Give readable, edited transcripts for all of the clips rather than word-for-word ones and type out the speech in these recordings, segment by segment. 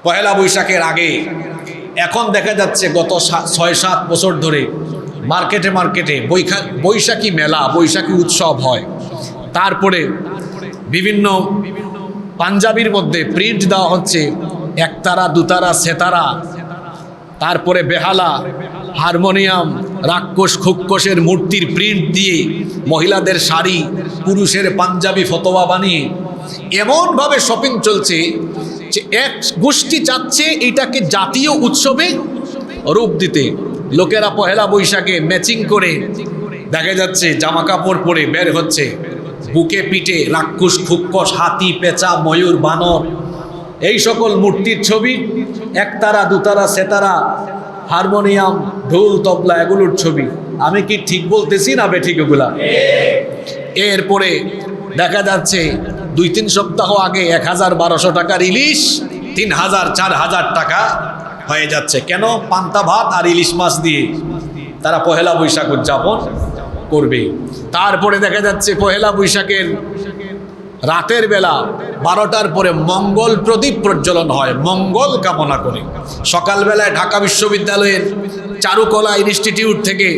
পহেলা বৈশাখের আগে এখন দেখা যাচ্ছে গত ৬-৭ বছর ধরে মার্কেটে মার্কেটে বৈশাখী মেলা, বৈশাখী উৎসব হয়। তারপরে বিভিন্ন পাঞ্জাবির মধ্যে প্রিন্ট দেওয়া হচ্ছে একতারা, দুতারা, সেতারা, তারপরে বেহালা, হারমোনিয়াম, রাক্ষস খুক্ষসের মূর্তির প্রিন্ট দিয়ে মহিলাদের শাড়ি, পুরুষের পাঞ্জাবি ফতোয়া বানিয়ে এমনভাবে শপিং চলছে যে এক গোষ্ঠী চাচ্ছে এটাকে জাতীয় উৎসবে রূপ দিতে। লোকেরা পহেলা বৈশাখে ম্যাচিং করে দেখা যাচ্ছে জামা কাপড় পরে বের হচ্ছে, বুকে পিঠে রাক্ষস খুক্ষস, হাতি, পেঁচা, ময়ূর, বানর, এই সকল মূর্তির ছবি, একতারা, দুতারা, সেতারা, হারমোনিয়াম, ঢোল, তবলা, এগুলোর ছবি। আমি কি ঠিক বলতেছি না বেঠিক এগুলা? এরপরে দেখা যাচ্ছে 2-3 সপ্তাহ আগে 1000-1200 টাকার ইলিশ 3000-4000 টাকা হয়ে যাচ্ছে। কেন? পান্তা ভাত আর ইলিশ মাছ দিয়ে তারা পহেলা বৈশাখ উদযাপন করবে। তারপরে দেখা যাচ্ছে পহেলা বৈশাখের রাতের বেলা 12টার পরে মঙ্গল প্রদীপ প্রজ্বলন হয় মঙ্গল কামনা করে। সকালবেলায় ঢাকা বিশ্ববিদ্যালয়ের চারুকলা ইনস্টিটিউট থেকে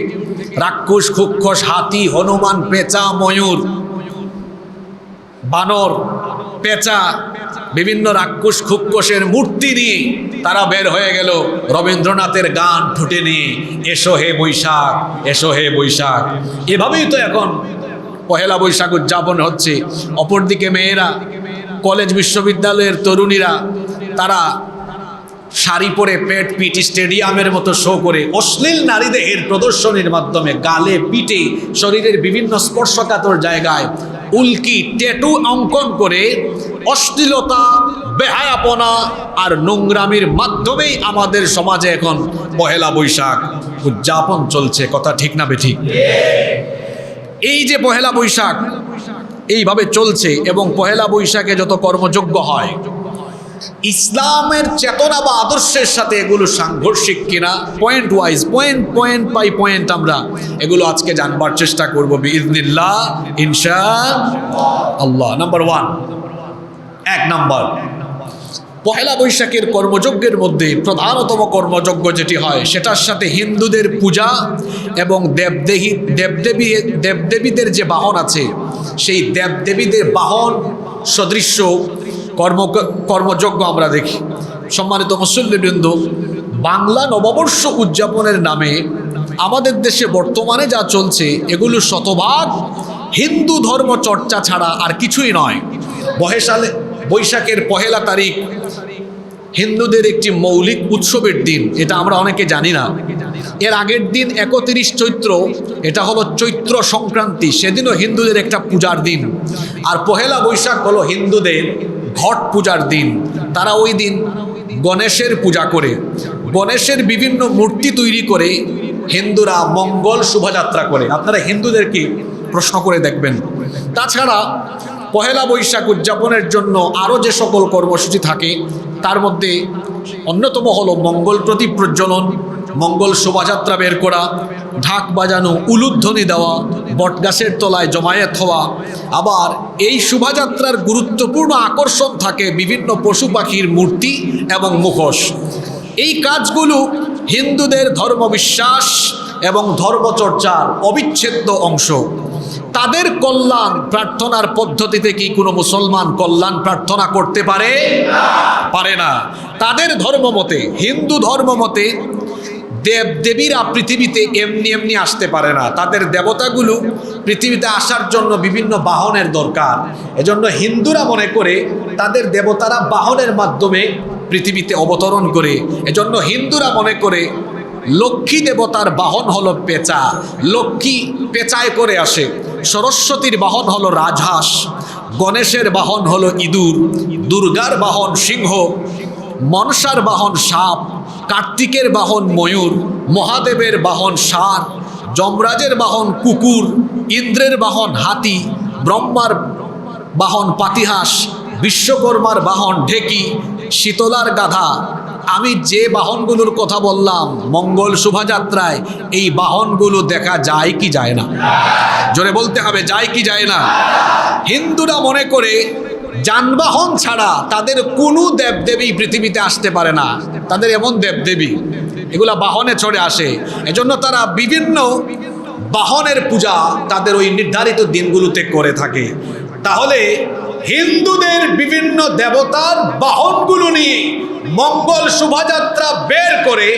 রাক্ষস খুক্ষস, হাতি, হনুমান, পেঁচা, ময়ূর, বানর, পেঁচা, বিভিন্ন রাক্ষস খুক্ষসের মূর্তি নিয়ে তারা বের হয়ে গেল রবীন্দ্রনাথের গান ঠুটে নিয়ে, এসো হে বৈশাখ, এসো হে বৈশাখ। এভাবেই তো এখন পহেলা বৈশাখ উদযাপন হচ্ছে। অপরদিকে মেয়েরা, কলেজ বিশ্ববিদ্যালয়ের তরুণীরা তারা শাড়ি পরে পেট পিট স্টেডিয়ামের মতো শো করে অশ্লীল নারী দেহের প্রদর্শনীর মাধ্যমে গালে, পিঠে, শরীরের বিভিন্ন স্পর্শকাতর জায়গায় উল্কি, ট্যাটু অঙ্কন করে অশ্লীলতা, বেহায়াপনা আর নোংরামির মাধ্যমেই আমাদের সমাজে এখন পহেলা বৈশাখ উদযাপন চলছে। কথা ঠিক না বেঠিক? এই যে পহেলা বৈশাখ এইভাবে চলছে এবং পহেলা বৈশাখে যত কর্মযোগ্য হয়, ইসলামের চেতনা বা আদর্শের সাথে এগুলো সাংঘর্ষিক কিনা, point wise, point by point আমরা এগুলো আজকে জানবার চেষ্টা করব বিইজনিল্লাহ, ইনশাআল্লাহ। নাম্বার 1, পহেলা বৈশাখের কর্মযজ্ঞের মধ্যে প্রধানতম কর্মযজ্ঞ যেটি হয় সেটার সাথে হিন্দুদের পূজা এবং দেবদেবীদের যে বাহন আছে সেই দেবদেবীদের বাহন সদৃশ্য কর্মযজ্ঞ আমরা দেখি। সম্মানিত মুসল্লিবৃন্দ, বাংলা নববর্ষ উদযাপনের নামে আমাদের দেশে বর্তমানে যা চলছে এগুলো শতভাগ হিন্দু ধর্ম চর্চা ছাড়া আর কিছুই নয়। বৈশাখের পহেলা তারিখ হিন্দুদের একটি মৌলিক উৎসবের দিন, এটা আমরা অনেকে জানি না। এর আগের দিন 31 চৈত্র, এটা হলো চৈত্র সংক্রান্তি, সেদিনও হিন্দুদের একটা পূজার দিন। আর পহেলা বৈশাখ হলো হিন্দুদের ঘট পূজার দিন। তারা ওই দিন গণেশের পূজা করে, গণেশের বিভিন্ন মূর্তি তৈরি করে হিন্দুরা মঙ্গল শোভাযাত্রা করে। আপনারা হিন্দুদেরকে প্রশ্ন করে দেখবেন। তাছাড়া পহেলা বৈশাখ উদযাপনের জন্য আরও যে সকল কর্মসূচি থাকে তার মধ্যে অন্যতম হলো মঙ্গল প্রদীপ প্রজ্বলন, মঙ্গল শোভাযাত্রা বের করা, ঢাক বাজানো, উলুধ্বনি দেওয়া, বটগাছের তলায় জমায়েত হওয়া। আবার এই শোভাযাত্রার গুরুত্বপূর্ণ আকর্ষণ থাকে বিভিন্ন পশু পাখির মূর্তি এবং মুখোশ। এই কাজগুলো হিন্দুদের ধর্মবিশ্বাস এবং ধর্মচর্চার অবিচ্ছেদ্য অংশ। তাদের কল্যাণ প্রার্থনার পদ্ধতিতে কি কোনো মুসলমান কল্যাণ প্রার্থনা করতে পারে? পারে না। তাদের ধর্মমতে, হিন্দু ধর্মমতে দেবদেবীরা পৃথিবীতে এমনি এমনি আসতে পারে না। তাদের দেবতাগুলো পৃথিবীতে আসার জন্য বিভিন্ন বাহনের দরকার। এজন্য হিন্দুরা মনে করে তাদের দেবতারা বাহনের মাধ্যমে পৃথিবীতে অবতরণ করে। এজন্য হিন্দুরা মনে করে লক্ষ্মী দেবতার বাহন হলো পেঁচা, লক্ষ্মী পেঁচায় করে আসে। সরস্বতীর বাহন হলো রাজহাঁস, গণেশের বাহন হলো ইঁদুর, দুর্গার বাহন সিংহ, মনসার বাহন সাপ, কার্তিকের বাহন ময়ূর, মহাদেবের বাহন ষাঁড়, যমরাজের বাহন কুকুর, ইন্দ্রের বাহন হাতি, ব্রহ্মার বাহন পাতিহাঁস, বিশ্বকর্মার বাহন ঢেকি, শীতলার গাধা। আমি যে বাহনগুলোর কথা বললাম মঙ্গল শোভাযাত্রায়, এই বাহনগুলো দেখা যায় কি যায় না? জোরে বলতে হবে, যায় কি যায় না? হিন্দুরা মনে করে যানবাহন ছাড়া তাদের কোনো দেবদেবী পৃথিবীতে আসতে পারে না। তাদের এমন দেবদেবী এগুলা বাহনে চড়ে আসে, এজন্য তারা বিভিন্ন বাহনের পূজা তাদের ওই নির্ধারিত দিনগুলোতে করে থাকে। তাহলে হিন্দুদের বিভিন্ন দেবতার বাহনগুলো নিয়ে মঙ্গল শোভাযাত্রা বের করে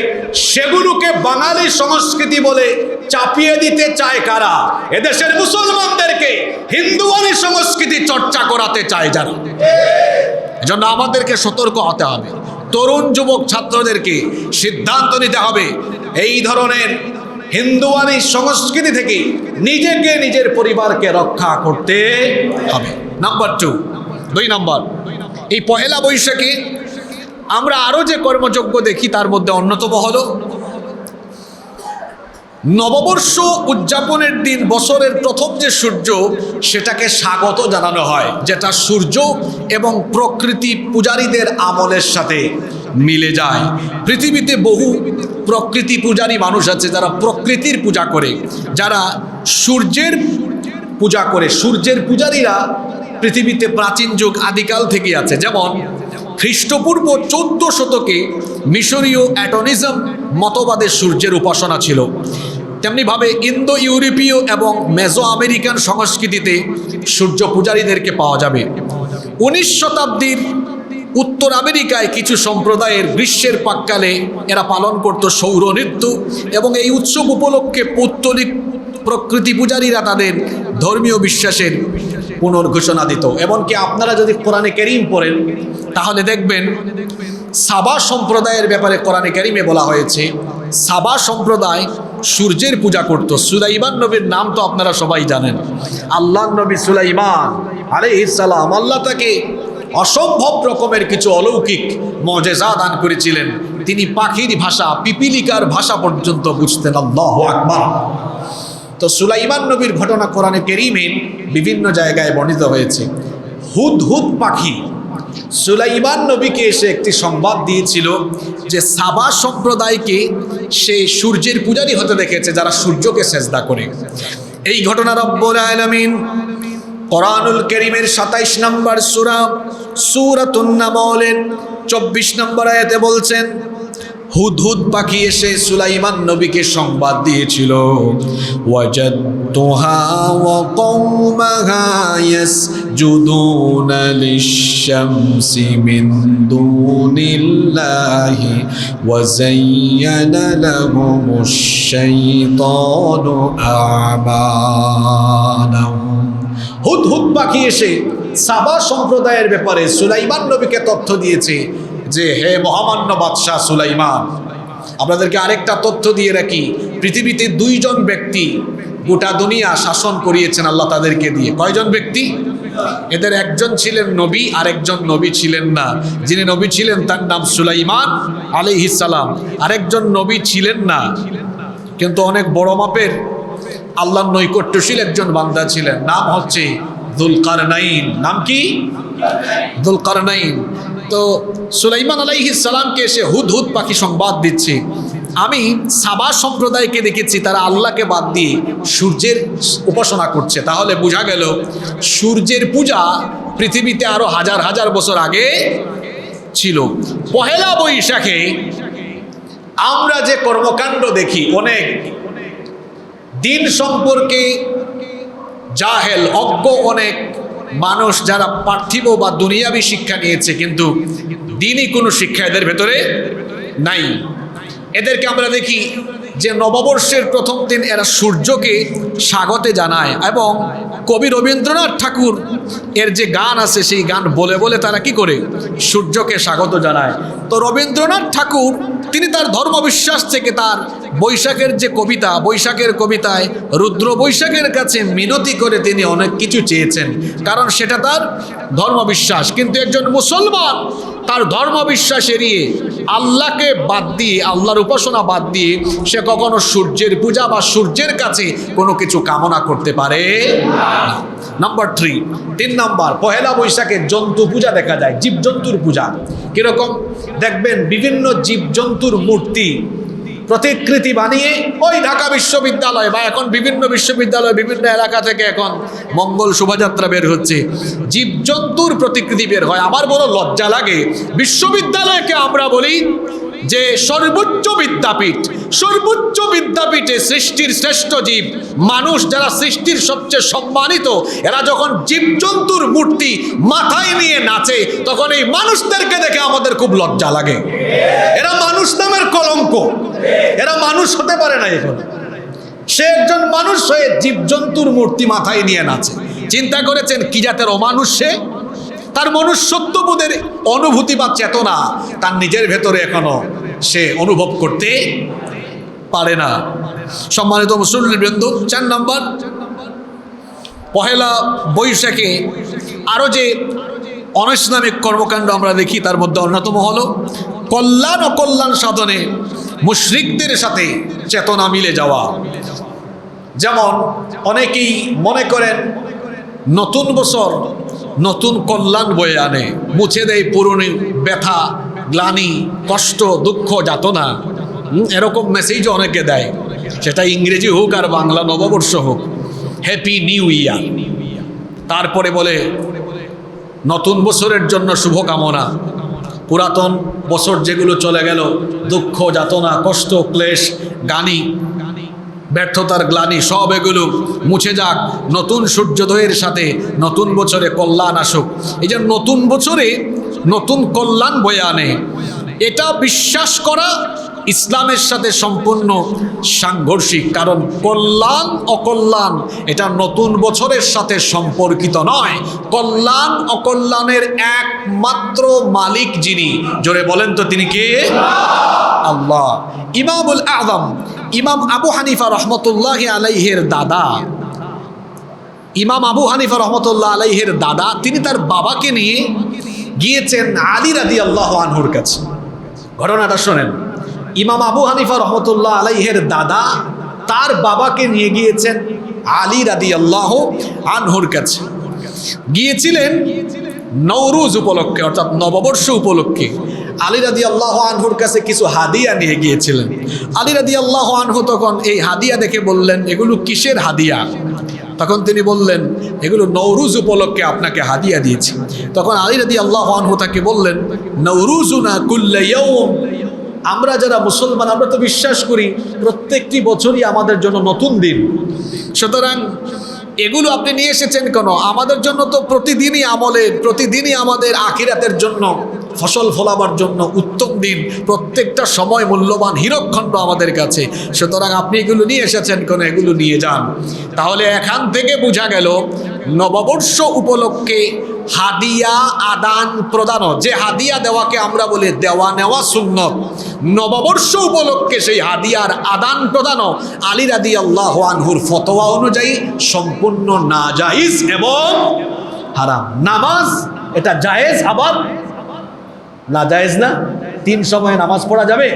সেগুলোকে বাঙালি সংস্কৃতি বলে চাপিয়ে দিতে চায় কারা? এদেশের মুসলমানদেরকে হিন্দুয়ানি সংস্কৃতি চর্চা করাতে চায় যারা। এজন্য আমাদেরকে সতর্ক হতে হবে, তরুণ যুবক ছাত্রদেরকে সিদ্ধান্ত নিতে হবে এই ধরনের হিন্দুয়ানি সংস্কৃতি থেকে নিজেকে নিজের পরিবারকে রক্ষা করতে হবে। নাম্বার 2 নম্বর, এই পহেলা বৈশাখে আমরা আরো যে কর্মযজ্ঞ দেখি তার মধ্যে অন্যতম হলো নববর্ষ উদযাপনের দিন বছরের প্রথম যে সূর্য সেটাকে স্বাগত জানানো হয়, যেটা সূর্য এবং প্রকৃতি পূজারীদের আমলের সাথে মিলে যায়। পৃথিবীতে বহু প্রকৃতি পূজারী মানুষ আছে যারা প্রকৃতির পূজা করে, যারা সূর্যের পূজা করে। সূর্যের পূজারীরা পৃথিবীতে প্রাচীন যুগ আদিকাল থেকে আছে। যেমন খ্রিস্টপূর্ব 14 শতকে মিশরীয় অ্যাটনিজম মতবাদে সূর্যের উপাসনা ছিল। তেমনিভাবে ইন্দো ইউরোপীয় এবং মেজো আমেরিকান সংস্কৃতিতে সূর্য পূজারীদেরকে পাওয়া যাবে। 19 শতাব্দীর উত্তর আমেরিকায় কিছু সম্প্রদায়ের গ্রীষ্মের পাককালে এরা পালন করত সৌর নৃত্য, এবং এই উৎসব উপলক্ষে পৌত্তলিক প্রকৃতি পূজারীরা তাদের ধর্মীয় বিশ্বাসের পুনর্ঘোষণা দিত। এমনকি আপনারা যদি কোরআনে কারীম পড়েন তাহলে দেখবেন সাবা সম্প্রদায়ের ব্যাপারে কোরআনে কারীমে বলা হয়েছে, সাবা সম্প্রদায় সূর্যের পূজা করত। সুলাইমান নবীর নাম তো আপনারা সবাই জানেন। আল্লাহর নবী সুলাইমান আলাইহিস সালাম, আল্লাহ তাকে অসম্ভব রকমের কিছু অলৌকিক মুজিজা দান করেছিলেন। তিনি পাখির ভাষা, পিপিলিকার ভাষা পর্যন্ত বুঝতেন। আল্লাহু আকবার। তো সুলাইমান নবীর ঘটনা কোরআনে কারীমে বিভিন্ন জায়গায় বর্ণিত হয়েছে। হুদহুদ পাখি সুলাইমান নবীকে এসে একটি সংবাদ দিয়েছিল যে সাবা সম্প্রদায়কে সে সূর্যের পূজারী হতে দেখেছে, যারা সূর্যকে সেজদা করে। এই ঘটনা রব্বুল আলামিন কোরআনুল কারীমের 27 নম্বর সূরা সূরাতুন নামলের 24 নম্বর আয়াতে বলছেন, হুদহুদ পাখি এসে সুলাইমান নবীকে সংবাদ দিয়েছিল, ওয়াজাদতুহা ওয়া কওমাহা ইয়াসজুদুনা লিশ-শামসি মিন দুনিল্লাহি ওয়া যায়্যানা লাহুমুশ-শাইতানু আ'মালাহুম। হুদহুদ পাখি এসে সাবা সম্প্রদায়ের ব্যাপারে সুলাইমান নবীকে তথ্য দিয়েছে যে, হে মহামান্য বাদশাহ সুলাইমান, আপনাদেরকে আরেকটা তথ্য দিয়ে রাখি, পৃথিবীতে 2 জন ব্যক্তি গোটা দুনিয়া শাসন করিয়েছেন আল্লাহ তাদেরকে দিয়ে। কয়জন ব্যক্তি? এদের একজন ছিলেন নবী, আরেকজন নবী ছিলেন না। যিনি নবী ছিলেন তার নাম সুলাইমান আলাইহিস সালাম, আরেকজন নবী ছিলেন না, কিন্তু অনেক বড় মাপের আল্লাহর নৈকট্যশীল একজন বান্দা ছিলেন, নাম হচ্ছে যুলকারনাইন। নাম কি? যুলকারনাইন। তো সুলাইমান আলাইহিস সালামকে এসে হুদহুদ পাখি সংবাদ দিচ্ছে, আমি সাবা সম্প্রদায়কে দেখেছি তারা আল্লাহকে বাদ দিয়ে সূর্যের উপাসনা করছে। তাহলে বোঝা গেল সূর্যের পূজা পৃথিবীতে আরো হাজার হাজার বছর আগে ছিল। পহেলা বৈশাখে আমরা যে কর্মকাণ্ড দেখি, অনেক দিন সম্পর্কে জাহেল অজ্ঞ অনেক মানুষ যারা পার্থিব বা দুনিয়াবী শিক্ষা নিয়েছে, কিন্তু দিনই কোনো শিক্ষা এদের ভেতরে নাই। এদেরকে আমরা দেখি যে নববর্ষের প্রথম দিন এরা সূর্যকে স্বাগতে জানায়, এবং কবি রবীন্দ্রনাথ ঠাকুর এর যে গান আছে সেই গান বলে বলে তারা কি করে? সূর্যকে স্বাগত জানায়। তো রবীন্দ্রনাথ ঠাকুর তিনি তার ধর্মবিশ্বাস থেকে তার বৈশাখের যে কবিতা, বৈশাখের কবিতায় রুদ্র বৈশাখের কাছে মিনতি করে তিনি অনেক কিছু চেয়েছেন, কারণ সেটা তার ধর্মবিশ্বাস। কিন্তু একজন মুসলমান তার ধর্মবিশ্বাস এড়িয়ে আল্লাহকে বাদ দিয়ে, আল্লাহর উপাসনা বাদ দিয়ে সে কখনো সূর্যের পূজা বা সূর্যের কাছে কোনো কিছু কামনা করতে পারে না। নাম্বার 3 নাম্বার, পহেলা বৈশাখে জন্তু পূজা দেখা যায়, জীবজন্তুর পূজা। কিরকম? দেখবেন বিভিন্ন জীবজন্তুর মূর্তি প্রতিকৃতি বানিয়ে ওই ঢাকা বিশ্ববিদ্যালয় বা এখন বিভিন্ন বিশ্ববিদ্যালয় বিভিন্ন এলাকা থেকে এখন মঙ্গল শোভাযাত্রা বের হচ্ছে, জীবজন্তুর প্রতিকৃতি বের হয়। আমার বড় লজ্জা লাগে, বিশ্ববিদ্যালয়কে আমরা বলি যে সর্বোচ্চ বিদ্যাপীঠ, সর্বোচ্চ বিদ্যাপীঠে সৃষ্টির শ্রেষ্ঠ জীব মানুষ, যারা সৃষ্টির সবচেয়ে সম্মানিত, এরা যখন জীবজন্তুর মূর্তি মাথায় নিয়ে নাচে তখন এই মানুষদেরকে দেখে আমাদের খুব লজ্জা লাগে। এরা মানুষ নামের কলঙ্ক, এরা মানুষ হতে পারে না। এখন সে একজন মানুষ হয়ে জীবজন্তুর মূর্তি মাথায় নিয়ে নাচে। চিন্তা করেছেন কি জাতের অমানুষ সে? তার মনুষ্যত্ববোধের অনুভূতি বা চেতনা তার নিজের ভেতরে এখনো সে অনুভব করতে পারে না। সম্মানিত মুসল্লিবৃন্দ, 4 নম্বর, পহেলা বৈশাখে আরো যে অনৈসলামিক কর্মকাণ্ড আমরা দেখি তার মধ্যে অন্যতম হলো কল্যাণ অকল্যাণ সাধনে মুশরিকদের সাথে চেতনা মিলে যাওয়া। যেমন অনেকেই মনে করেন নতুন বছর নতুন কল্যাণ বয়ে আনে, মুছে দেয় পুরনো ব্যথা, গ্লানি, কষ্ট, দুঃখ, যাতনা। এরকম মেসেজও অনেকে দেয়, সেটা ইংরেজি হোক আর বাংলা নববর্ষ হোক, হ্যাপি নিউ ইয়ার। তারপরে বলে নতুন বছরের জন্য শুভকামনা। পুরাতন বছর যেগুলো চলে গেল, দুঃখ, যাতনা, কষ্ট, ক্লেশ, গানি, ব্যর্থতার গ্লানি, সব এগুলো মুছে যাক, নতুন সূর্যোদয়ের সাথে নতুন বছরে কল্যাণ আসুক। এই যে নতুন বছরে নতুন কল্যাণ বয়ে আনে, এটা বিশ্বাস করা ইসলামের সাথে সম্পূর্ণ সাংঘর্ষিক। কারণ কল্যাণ অকল্যাণ এটা নতুন বছরের সাথে সম্পর্কিত নয়। কল্যাণ অকল্যাণের একমাত্র মালিক যিনি, জোরে বলেন তো তিনি কে? আল্লাহ। ইমামুল আযম ইমাম আবু হানিফা রহমতুল্লাহ আলাইহির দাদা, ইমাম আবু হানিফা রহমতুল্লাহ আলাইহির দাদা, তিনি তার বাবাকে নিয়ে গিয়েছেন আলী রাদিয়াল্লাহু আনহুর কাছে। ঘটনাটা শোনেন, ইমাম আবু হানিফা রহমতুল্লাহ আলাইহির দাদা তার বাবাকে নিয়ে গিয়েছেন আলী রাদিয়াল্লাহু আনহুর কাছে। গিয়েছিলেন নওরুজ উপলক্ষে, অর্থাৎ নববর্ষ উপলক্ষে। আলী রাদিয়াল্লাহু আনহুর কাছে কিছু হাদিয়া নিয়ে গিয়েছিলেন। আলী রাদিয়াল্লাহু আনহু তখন এই হাদিয়া দেখে বললেন, এগুলো কিসের হাদিয়া? তখন তিনি বললেন, এগুলো নওরুজ উপলক্ষে আপনাকে হাদিয়া দিয়েছি। তখন আলী রাদিয়াল্লাহু আনহু তাকে বললেন, নওরুজুনা কুল্লা ইয়াউম, আমরা যারা মুসলমান আমরা তো বিশ্বাস করি প্রত্যেকটি বছরই আমাদের জন্য নতুন দিন, সুতরাং এগুলো আপনি নিয়ে এসেছেন কেন? আমাদের জন্য তো প্রতিদিনই আমলের, প্রতিদিনই আমাদের আখিরাতের জন্য ফসল ফলাবার জন্য উত্তম দিন, প্রত্যেকটা সময় মূল্যবান হীরকখণ্ড আমাদের কাছে, সুতরাং আপনি এগুলো নিয়ে এসেছেন কেন? এগুলো নিয়ে যান। তাহলে এখান থেকে বোঝা গেল নববর্ষ উপলক্ষে হাদিয়া আদান প্রদান, যে হাদিয়া দেওয়াকে আমরা বলি দেওয়া নেওয়া সুন্নত, নববর্ষ উপলক্ষে সেই হাদিয়ার আদান প্রদান আলী রাদিয়াল্লাহু আনহুর ফতোয়া অনুযায়ী সম্পূর্ণ নাজায়েজ এবং হারাম। নামাজ এটা জায়েজ, আবার নাজায়েজ না। 3 সময়ে নামাজ পড়া যাবে?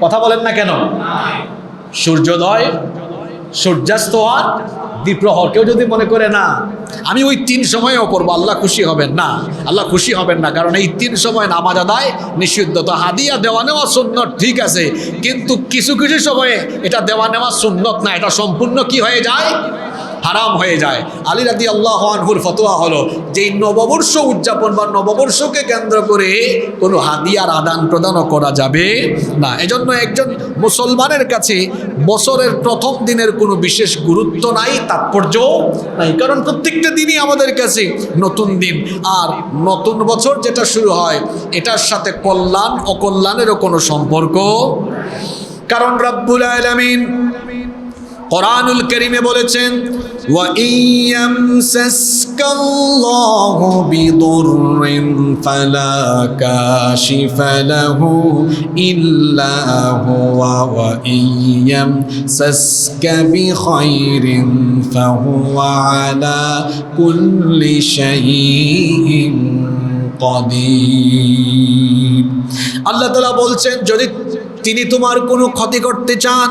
কথা বলেন না কেন? সূর্যোদয়, সূর্যাস্ত আর দ্বিপ্রহর। কেউ যদি মনে করে না আমি ওই 3 সময়েও পড়বো, আল্লাহ খুশি হবেন না, আল্লাহ খুশি হবেন না, কারণ এই 3 সময় নামাজ আদায় নিষিদ্ধ। তো হাদিয়া দেওয়া নেওয়া সুন্নত ঠিক আছে, কিন্তু কিছু কিছু সময়ে এটা দেওয়া নেওয়া সুন্নত না, এটা সম্পূর্ণ কি হয়ে যায়? হারাম হয়ে যায়। আলী রাদিয়াল্লাহু আনহুর ফতোয়া হলো যে নববর্ষ উদযাপন বা নববর্ষকে কেন্দ্র করে কোনো হাদিয়ার আদান প্রদানও করা যাবে না। এজন্য একজন মুসলমানের কাছে বছরের প্রথম দিনের কোনো বিশেষ গুরুত্ব নাই, তাৎপর্য নাই, কারণ প্রত্যেকটা দিনই আমাদের কাছে নতুন দিন। আর নতুন বছর যেটা শুরু হয় এটার সাথে কল্যাণ অকল্যাণেরও কোনো সম্পর্ক, কারণ রব্বুল আলামিন কোরআনুল কারীমে বলেছেন, ওয়া ইয়ামসাসকাল্লাহু বিদুররিন ফালা কাশিফা লাহু ইল্লা হুয়া ওয়া ইয়ামসাসকা বিখাইরিন ফাহুয়া আলা কুল্লি শাইইন কাদির। আল্লাহ তাআলা বলছেন, যদি তিনি তোমার কোনো ক্ষতি করতে চান,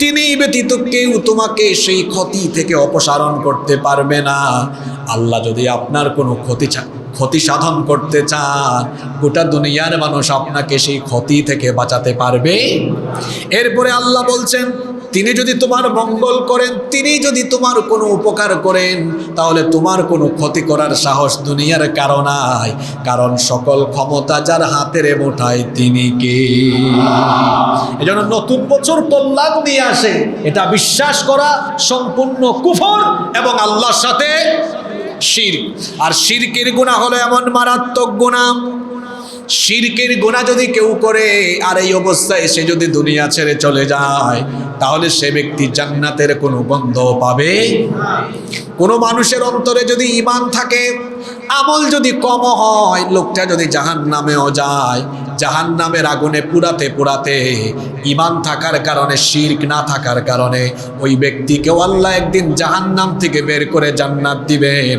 তিনি ব্যতীত কেউ তোমাকে সেই ক্ষতি থেকে অপসারণ করতে পারবে না। আল্লাহ যদি আপনার কোনো ক্ষতি সাধন করতে চান, গোটা দুনিয়ার মানুষ আপনাকে সেই ক্ষতি থেকে বাঁচাতে পারবে। এরপরে আল্লাহ বলছেন, তিনি যদি তোমার মঙ্গল করেন, তিনি যদি তোমার কোনো উপকার করেন, তাহলে তোমার কোনো ক্ষতি করার সাহস দুনিয়ার কারো নাই, কারণ সকল ক্ষমতা যার হাতের মুঠায় তিনি কে। এজন্য নতুন বছর কল্যাণ নিয়ে আসে, এটা বিশ্বাস করা সম্পূর্ণ কুফর এবং আল্লাহর সাথে শিরক। আর শিরকের গুনাহ হলো এমন মারাত্মক গুনাহ, শিরকের গুনাহ যদি কেউ করে আর এই অবস্থায় সে যদি দুনিয়া ছেড়ে চলে যায়, তাহলে সে ব্যক্তি জান্নাতের কোনো গন্ধ পাবে। কোনো মানুষের অন্তরে যদি ঈমান থাকে, আমল যদি কম হয়, লোকটা যদি জাহান্নামেও যায়, জাহান্নামের আগুনে পুরাতে পুরাতে ঈমান থাকার কারণে, শিরক না থাকার কারণে ওই ব্যক্তিকেও আল্লাহ একদিন জাহান্নাম থেকে বের করে জান্নাত দিবেন।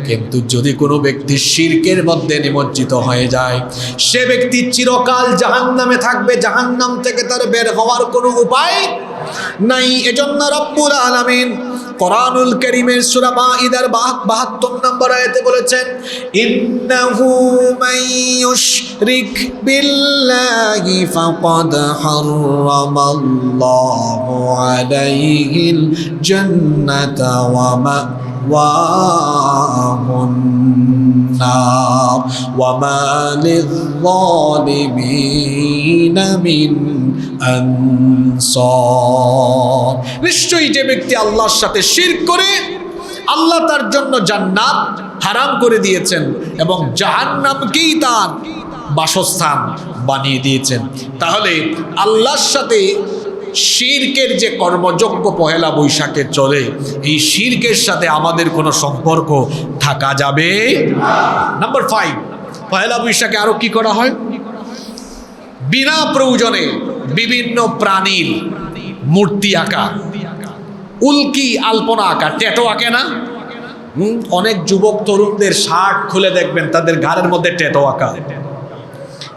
কিন্তু যদি কোনো ব্যক্তি শিরকের মধ্যে নিমজ্জিত হয়ে যায়, সে ব্যক্তি চিরকাল জাহান্নামে থাকবে, জাহান্নাম থেকে তার বের হওয়ার কোনো উপায় নাই। এজন্য রব্বুল আলামিন কোরআনুল কারীমের সূরা মাঈদার ৭২ নম্বর আয়াতে বলেছেন, ইন্নাহু মান ইউশরিক বিল্লাহি ফাকাদ হারামাল্লাহু আলাইহিল জান্নাতা ওয়া মাওয়াহুন নার ওয়া মা লিয-যালিমিনা মিন আনসার। নিশ্চয়ই যে ব্যক্তি আল্লাহর সাথে শিরক করে, আল্লাহ তার জন্য জান্নাত হারাম করে দিয়েছেন এবং জাহান্নামকেই তার বাসস্থান বানিয়ে দিয়েছেন। তাহলে আল্লাহর সাথে শিরকের যে কর্মযজ্ঞ পহেলা বৈশাখে চলে, এই শিরকের সাথে আমাদের কোনো সম্পর্ক থাকা যাবে। নাম্বার 5, পহেলা বৈশাখে আরো কি করা হয়? বিনা প্রয়োজনে বিভিন্ন প্রাণীর মূর্তি আঁকা, উল্কি আলপনা আঁকা, ট্যাটু আঁকে না? অনেক যুবক তরুণদের শার্ট খুলে দেখবেন তাদের ঘাড়ের মধ্যে ট্যাটু আঁকা,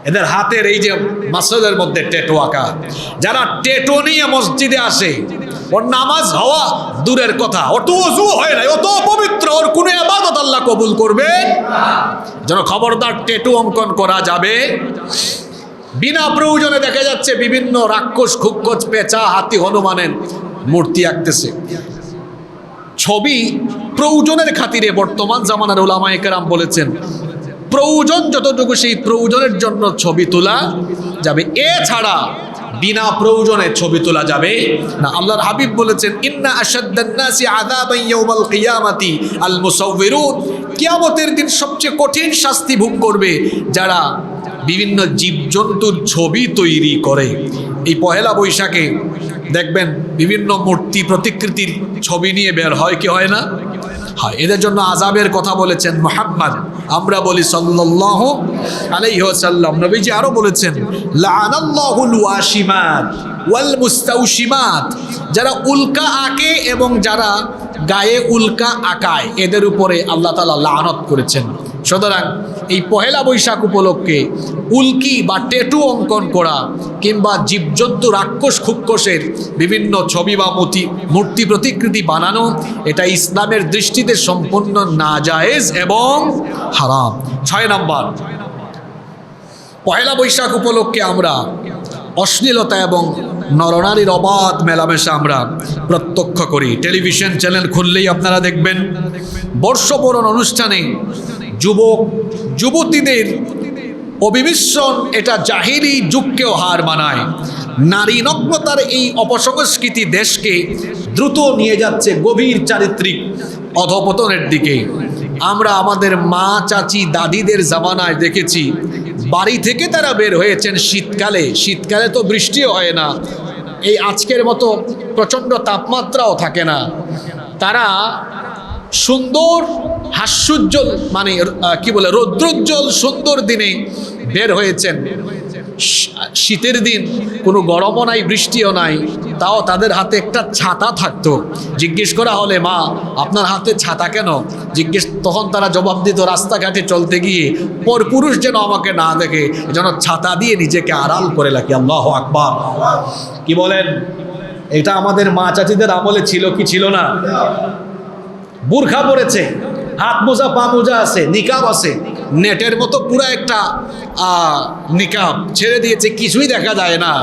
এদের হাতের এই যে মাসলের মধ্যে ট্যাটু আঁকা। যারা ট্যাটু নিয়ে মসজিদে আসে, ওর নামাজ হওয়া দূরের কথা, অত ওযু হয় না, অত পবিত্র, ওর কোনো ইবাদত আল্লাহ কবুল করবে যেন খবরদার ট্যাটু অঙ্কন করা যাবে। বিনা প্রয়োজনে দেখা যাচ্ছে বিভিন্ন রাক্ষস, খুক্ষস, পেঁচা, হাতি, হনুমানের মূর্তি আঁকতেছে। ছবি প্রয়োজনের খাতিরে বর্তমান জামানার উলামায়ে কেরাম বলেছেন, প্রয়োজন যতটুকু সেই প্রয়োজনের জন্য ছবি তোলা যাবে, এছাড়া বিনা প্রয়োজনে ছবি তোলা যাবে না। আল্লাহর হাবিব বলেছেন, ইন্না আশাদ্দান নাসি আযাবান ইয়াউমাল কিয়ামাতি আল মুসাউবিরুন। কিয়ামতের দিন সবচেয়ে কঠিন শাস্তি ভোগ করবে যারা বিভিন্ন জীবজন্তুর ছবি তৈরি করে। এই পহেলা বৈশাখে দেখবেন বিভিন্ন মূর্তি প্রতিকৃতির ছবি নিয়ে বের হয়, কি হয় না? হয়। এদের জন্য আযাবের কথা বলেছেন মুহাম্মদ, আমরা বলি সাল্লাল্লাহু আলাইহি ওয়াসাল্লাম। নবীজি আরো বলেছেন, লাআনাল্লাহুল ওয়াশিমাত ওয়াল মুস্তাওশিমাত। যারা উল্কা আঁকে এবং যারা গায়ে উল্কা আঁকায়, এদের উপরে আল্লাহ তাআলা লানত করেছেন। সুতরাং এই পহেলা বৈশাখ উপলক্ষে উল্কি বা ট্যাটু অঙ্কন করা কিংবা জীবজন্তু, রাক্ষস, খুক্ষসের বিভিন্ন ছবি বা মূর্তি প্রতিকৃতি বানানো, এটা ইসলামের দৃষ্টিতে সম্পূর্ণ নাজায়েজ এবং হারাম। 6 নম্বর, পহেলা বৈশাখ উপলক্ষে আমরা অশ্লীলতা এবং নরনারীর অবাধ মেলামেশা আমরা প্রত্যক্ষ করি। টেলিভিশন চ্যানেল খুললেই আপনারা দেখবেন বর্ষবরণ অনুষ্ঠানে যুবক যুবতীদের অবিমিশ্রণ, এটা জাহিলি যুগকেও হার মানায়। নারী নগ্নতার এই অপসংস্কৃতি দেশকে দ্রুত নিয়ে যাচ্ছে গভীর চারিত্রিক অধপতনের দিকে। আমরা আমাদের মা, চাচি, দাদিদের জামানায় দেখেছি, বাড়ি থেকে তারা বের হয়েছেন শীতকালে। শীতকালে তো বৃষ্টিও হয় না, এই আজকের মতো প্রচণ্ড তাপমাত্রাও থাকে না। তারা সুন্দর হাস্যোজ্জ্বল, মানে কি বলে, রৌদ্রোজ্জ্বল সুন্দর দিনে বের হয়েছেন। শীতের দিন কোনো গরমও নাই, বৃষ্টিও নাই, তাও তাদের হাতে একটা ছাতা থাকতো। জিজ্ঞেস করা হলে, মা আপনার হাতে ছাতা কেন? তখন তারা জবাব দিত, রাস্তাঘাটে চলতে গিয়ে পরপুরুষ যেন আমাকে না দেখে, যেন ছাতা দিয়ে নিজেকে আড়াল করে রাখি। আল্লাহু আকবার। কি বলেন? এটা আমাদের মা চাচিদের আমলে ছিল কি ছিল না? বুরখা পরেছে, হাত মোজা, পা মোজা আছে, নিকাব আছে, নেটের মতো পুরো একটা নিকাব ছেড়ে দিয়েছে, কিছুই দেখা যায় না,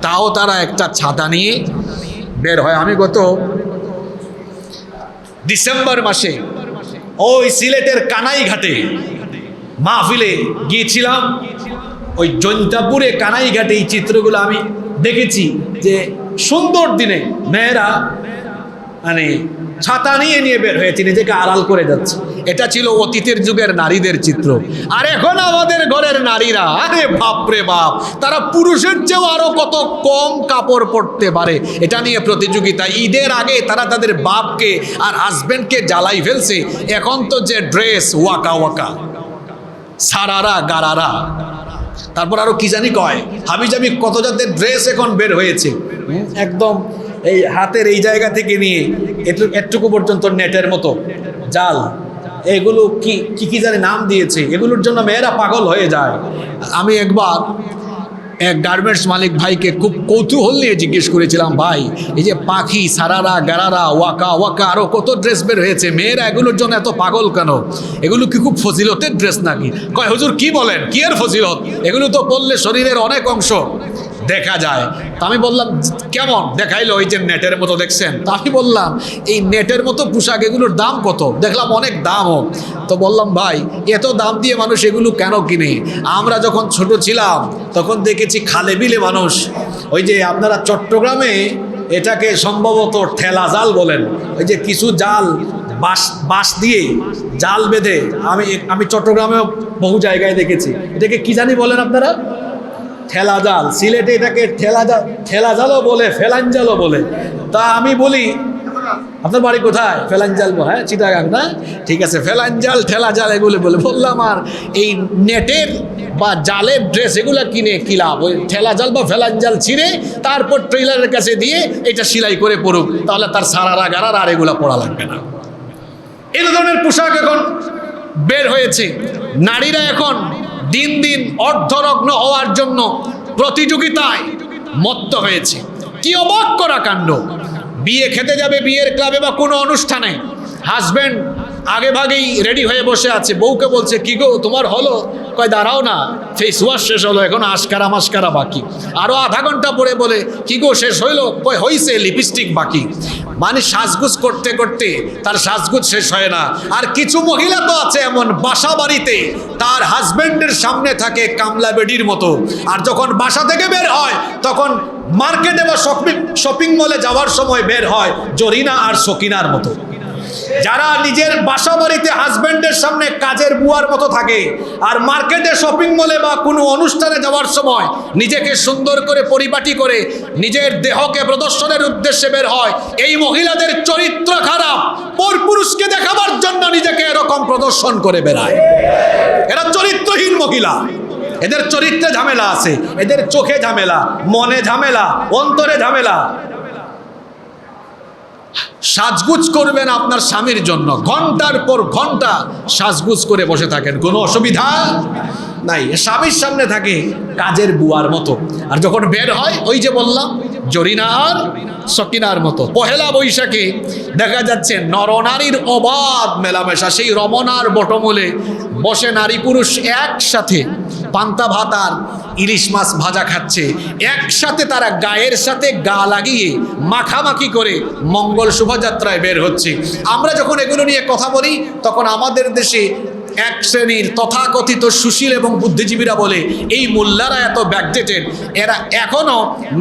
তাও তারা একটা ছাতা নিয়ে বের হয়। আমি গত ডিসেম্বর মাসে ওই সিলেটের কানাইঘাটে মাহফিলে গিয়েছিলাম। ওই জৈন্তাপুরে কানাইঘাটে এই চিত্রগুলো আমি দেখেছি যে সুন্দর দিনে মেয়েরা মানে ছাতা নিয়ে নিয়ে বের হয়েছে, নিজেকে আড়াল করে যাচ্ছে। এটা ছিল অতীতের যুগের নারীদের চিত্র। আর এখন আমাদের ঘরের নারীরা, আরে বাপরে বাপ, তারা পুরুষের চেয়েও আরো কত কম কাপড় পরতে পারে। এটা নিয়ে প্রতিযোগিতা। ঈদের আগে তারা তাদের বাপকে আর হাজবেন্ডকে জ্বালাই ফেলছে। এখন তো যে dress, Waka Waka, sharara gharara, তারপর আরো কি জানি কয়, হাবিজাবি কত জাতের ড্রেস এখন বের হয়েছে। একদম এই হাতের এই জায়গা থেকে নিয়ে এটুকু পর্যন্ত নেটের মতো জাল, এগুলো কি কি জানি নাম দিয়েছে, এগুলোর জন্য মেয়েরা পাগল হয়ে যায়। আমি একবার এক গার্মেন্টস মালিক ভাইকে খুব কৌতূহল নিয়ে জিজ্ঞেস করেছিলাম, ভাই এই যে পাখি, সারারা গারারা, ওয়াকা ওয়াকা, আরও কত ড্রেস বের হয়েছে, মেয়েরা এগুলোর জন্য এত পাগল কেন? এগুলো কি খুব ফজিলতের ড্রেস নাকি? কয় হুজুর কি বলেন, কি এর ফজিলত, এগুলো তো বললে শরীরের অনেক অংশ দেখা যায়। তা আমি বললাম কেমন দেখাইলো? ওই যে নেটের মতো দেখছেন। তা আমি বললাম এই নেটের মতো পোশাক, এগুলোর দাম কত? দেখলাম অনেক দামও। তো বললাম ভাই এত দাম দিয়ে মানুষ এগুলো কেন কিনে? আমরা যখন ছোট ছিলাম তখন দেখেছি খালে বিলে মানুষ, ওই যে আপনারা চট্টগ্রামে এটাকে সম্ভবত ঠেলা জাল বলেন, ওই যে কিছু জাল বাঁশ দিয়ে জাল বেঁধে, আমি চট্টগ্রামেও বহু জায়গায় দেখেছি। এটাকে কি জানি বলেন আপনারা? ঠেলা জাল। সিলেটে এটাকে ঠেলা জালও বলে, ফেলান জালও বলে। তা আমি বলি আপনার বাড়ি কোথায়? ফেলাঞ্জাল, হ্যাঁ চিটাগাং না? ঠিক আছে, ফেলাঞ্জাল ঠেলা জাল এগুলো বলে। বললাম আর এই নেটের বা জালের ড্রেস এগুলা কিনে কি লাভ? ওই ঠেলা জাল বা ফেলাঞ্জাল ছিঁড়ে তারপর ট্রেলারের কাছে দিয়ে এটা সেলাই করে পড়ুক, তাহলে তার সারারা গারার আর এগুলা পড়া লাগবে না। এই ধরনের পোশাক এখন বের হয়েছে। নারীরা এখন দিন দিন অর্ধনগ্ন হওয়ার জন্য প্রতিযোগিতায় মত্ত হয়েছে। কি অবাক করা কাণ্ড! বিয়ে খেতে যাবে বিয়ের ক্লাবে বা কোনো অনুষ্ঠানে, হাজব্যান্ড আগে ভাগেই রেডি হয়ে বসে আছে, বউকে বলছে কি গো তোমার হলো? কয় দাঁড়াও না, ফেস ওয়াশ শেষ হলো, এখন আশকারা মাস্কারা বাকি। আরো আধা ঘন্টা পরে বলে কি গো শেষ হইলো? কয় হইছে, লিপস্টিক বাকি। মানে সাজগুজ করতে করতে তার সাজগুজ শেষ হয় না। আর কিছু মহিলা তো আছে এমন, বাসা বাড়িতে তার হাজব্যান্ডের সামনে থাকে কামলা বেডির মতো, আর যখন বাসা থেকে বের হয় তখন মার্কেটে বা শপিং মলে যাওয়ার সময় বের হয় জরিনা আর সকিনার মতো। যারা নিজের বাসা বাড়িতে হাজব্যান্ডের সামনে কাজের বুয়ার মতো থাকে, আর মার্কেটে শপিং মলে বা কোনো অনুষ্ঠানে যাওয়ার সময় নিজেকে সুন্দর করে পরিপাটি করে নিজের দেহকে প্রদর্শনের উদ্দেশ্যে বের হয়, এই মহিলাদের চরিত্র খারাপ। পরপুরুষকে দেখাবার জন্য নিজেকে এরকম প্রদর্শন করে বেড়ায়। এরা চরিত্রহীন মহিলা। এদের চরিত্রে ঝামেলা আছে, এদের চোখে ঝামেলা, মনে ঝামেলা, অন্তরে ঝামেলা। সাজগুজ করবেন আপনার স্বামীর জন্য, ঘন্টার পর ঘন্টা সাজগুজ করে বসে থাকেন, কোনো অসুবিধা নাই। স্বামীর সামনে থাকে কাজের বুয়ার মতো, আর যখন বের হয় ওই যে বললাম জরিনা আর সকিনার মতো। পহেলা বৈশাখে দেখা যাচ্ছে নরনারীর অবাধ মেলামেশা। সেই রমনার বটমূলে বসে নারী পুরুষ একসাথে পান্তা ভাত আর ইলিশ মাছ ভাজা খাচ্ছে, একসাথে তারা গায়ের সাথে গা লাগিয়ে মাখামাখি করে মঙ্গল শোভাযাত্রায় বের হচ্ছে। আমরা যখন এগুলো নিয়ে কথা বলি তখন আমাদের দেশে এক শ্রেণীর তথাকথিত সুশীল এবং বুদ্ধিজীবীরা বলে এই মোল্লারা এত ব্যাকডেটেড, এরা এখনো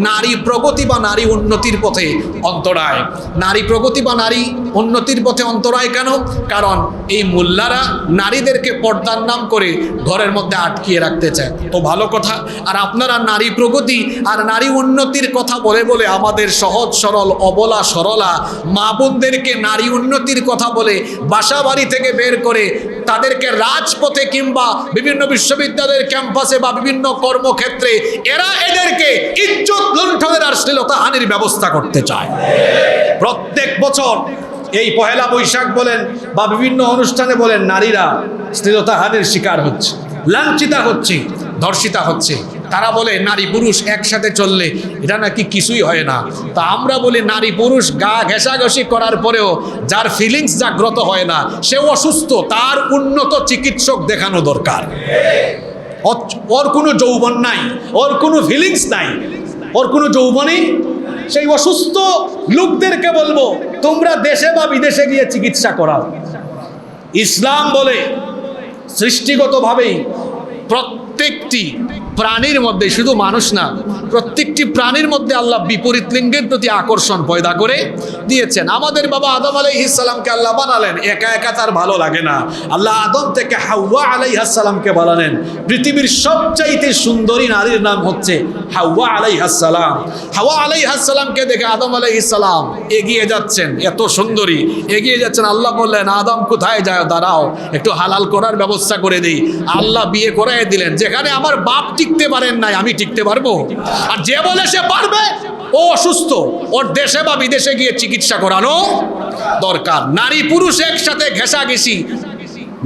নারী প্রগতি বা নারী উন্নতির পথে অন্তরায়। নারী প্রগতি বা নারী উন্নতির পথে অন্তরায় কেন? কারণ এই মোল্লারা নারীদেরকে পর্দার নাম করে ঘরের মধ্যে আটকিয়ে রাখতে চায়। তো ভালো কথা। আর আপনারা নারী প্রগতি আর নারী উন্নতির কথা বলে বলে আমাদের সহজ সরল অবলা সরলা মা বোনদেরকে নারী উন্নতির কথা বলে বাসা বাড়ি থেকে বের করে তাদেরকে রাজপথে কিংবা বিভিন্ন বিশ্ববিদ্যালয়ের ক্যাম্পাসে বা বিভিন্ন কর্মক্ষেত্রে এরা এদেরকে ইজ্জত লুণ্ঠনের আর শ্লীলতাহানির ব্যবস্থা করতে চায়। প্রত্যেক বছর এই পহেলা বৈশাখ বলেন বা বিভিন্ন অনুষ্ঠানে বলেন নারীরা শ্লীলতাহানির শিকার হচ্ছে, লাঞ্ছিতা হচ্ছে, ধর্ষিতা হচ্ছে। তারা বলে নারী পুরুষ একসাথে চললে এটা নাকি কিছুই হয় না। তা আমরা বলি নারী পুরুষ গা ঘেঁষাঘষি করার পরেও যার ফিলিংস জাগ্রত হয় না সে অসুস্থ, তার উন্নত চিকিৎসক দেখানো দরকার। ওর কোনো যৌবন নাই, ওর কোনো ফিলিংস নাই, ওর কোনো যৌবনই, সেই অসুস্থ লোকদেরকে বলবো তোমরা দেশে বা বিদেশে গিয়ে চিকিৎসা করাও। ইসলাম বলে সৃষ্টিগতভাবেই প্রত্যেকটি প্রাণীর মধ্যে, শুধু মানুষ না, প্রত্যেকটি প্রাণীর মধ্যে আল্লাহ বিপরীত লিঙ্গের প্রতি আকর্ষণ পয়দা করে দিয়েছেন। আমাদের বাবা আদম আলাইহিস সালামকে আল্লাহ বানালেন, একা একা তার ভালো লাগে না। আল্লাহ আদম থেকে হাওয়া আলাইহিস সালামকে বানালেন। পৃথিবীর সবচাইতে সুন্দরী নারীর নাম হচ্ছে হাওয়া আলাইহিস সালাম। হাওয়া আলাইহিস সালামকে দেখে আদম আলাইহিস সালাম এগিয়ে যাচ্ছেন, এত সুন্দরী এগিয়ে যাচ্ছেন। আল্লাহ বললেন, আদম কোথায় যায়, দাঁড়াও একটু হালাল করার ব্যবস্থা করে দিই। আল্লাহ বিয়ে করাই দিলেন। যেখানে আমার বাপ টিকতে পারেন নাই, আমি টিকতে পারবো? আর যে বলে সে পারবে, ও অসুস্থ, ওর দেশে বা বিদেশে গিয়ে চিকিৎসা করানো দরকার। নারী পুরুষ একসাথে ঘেঁষাঘেঁষি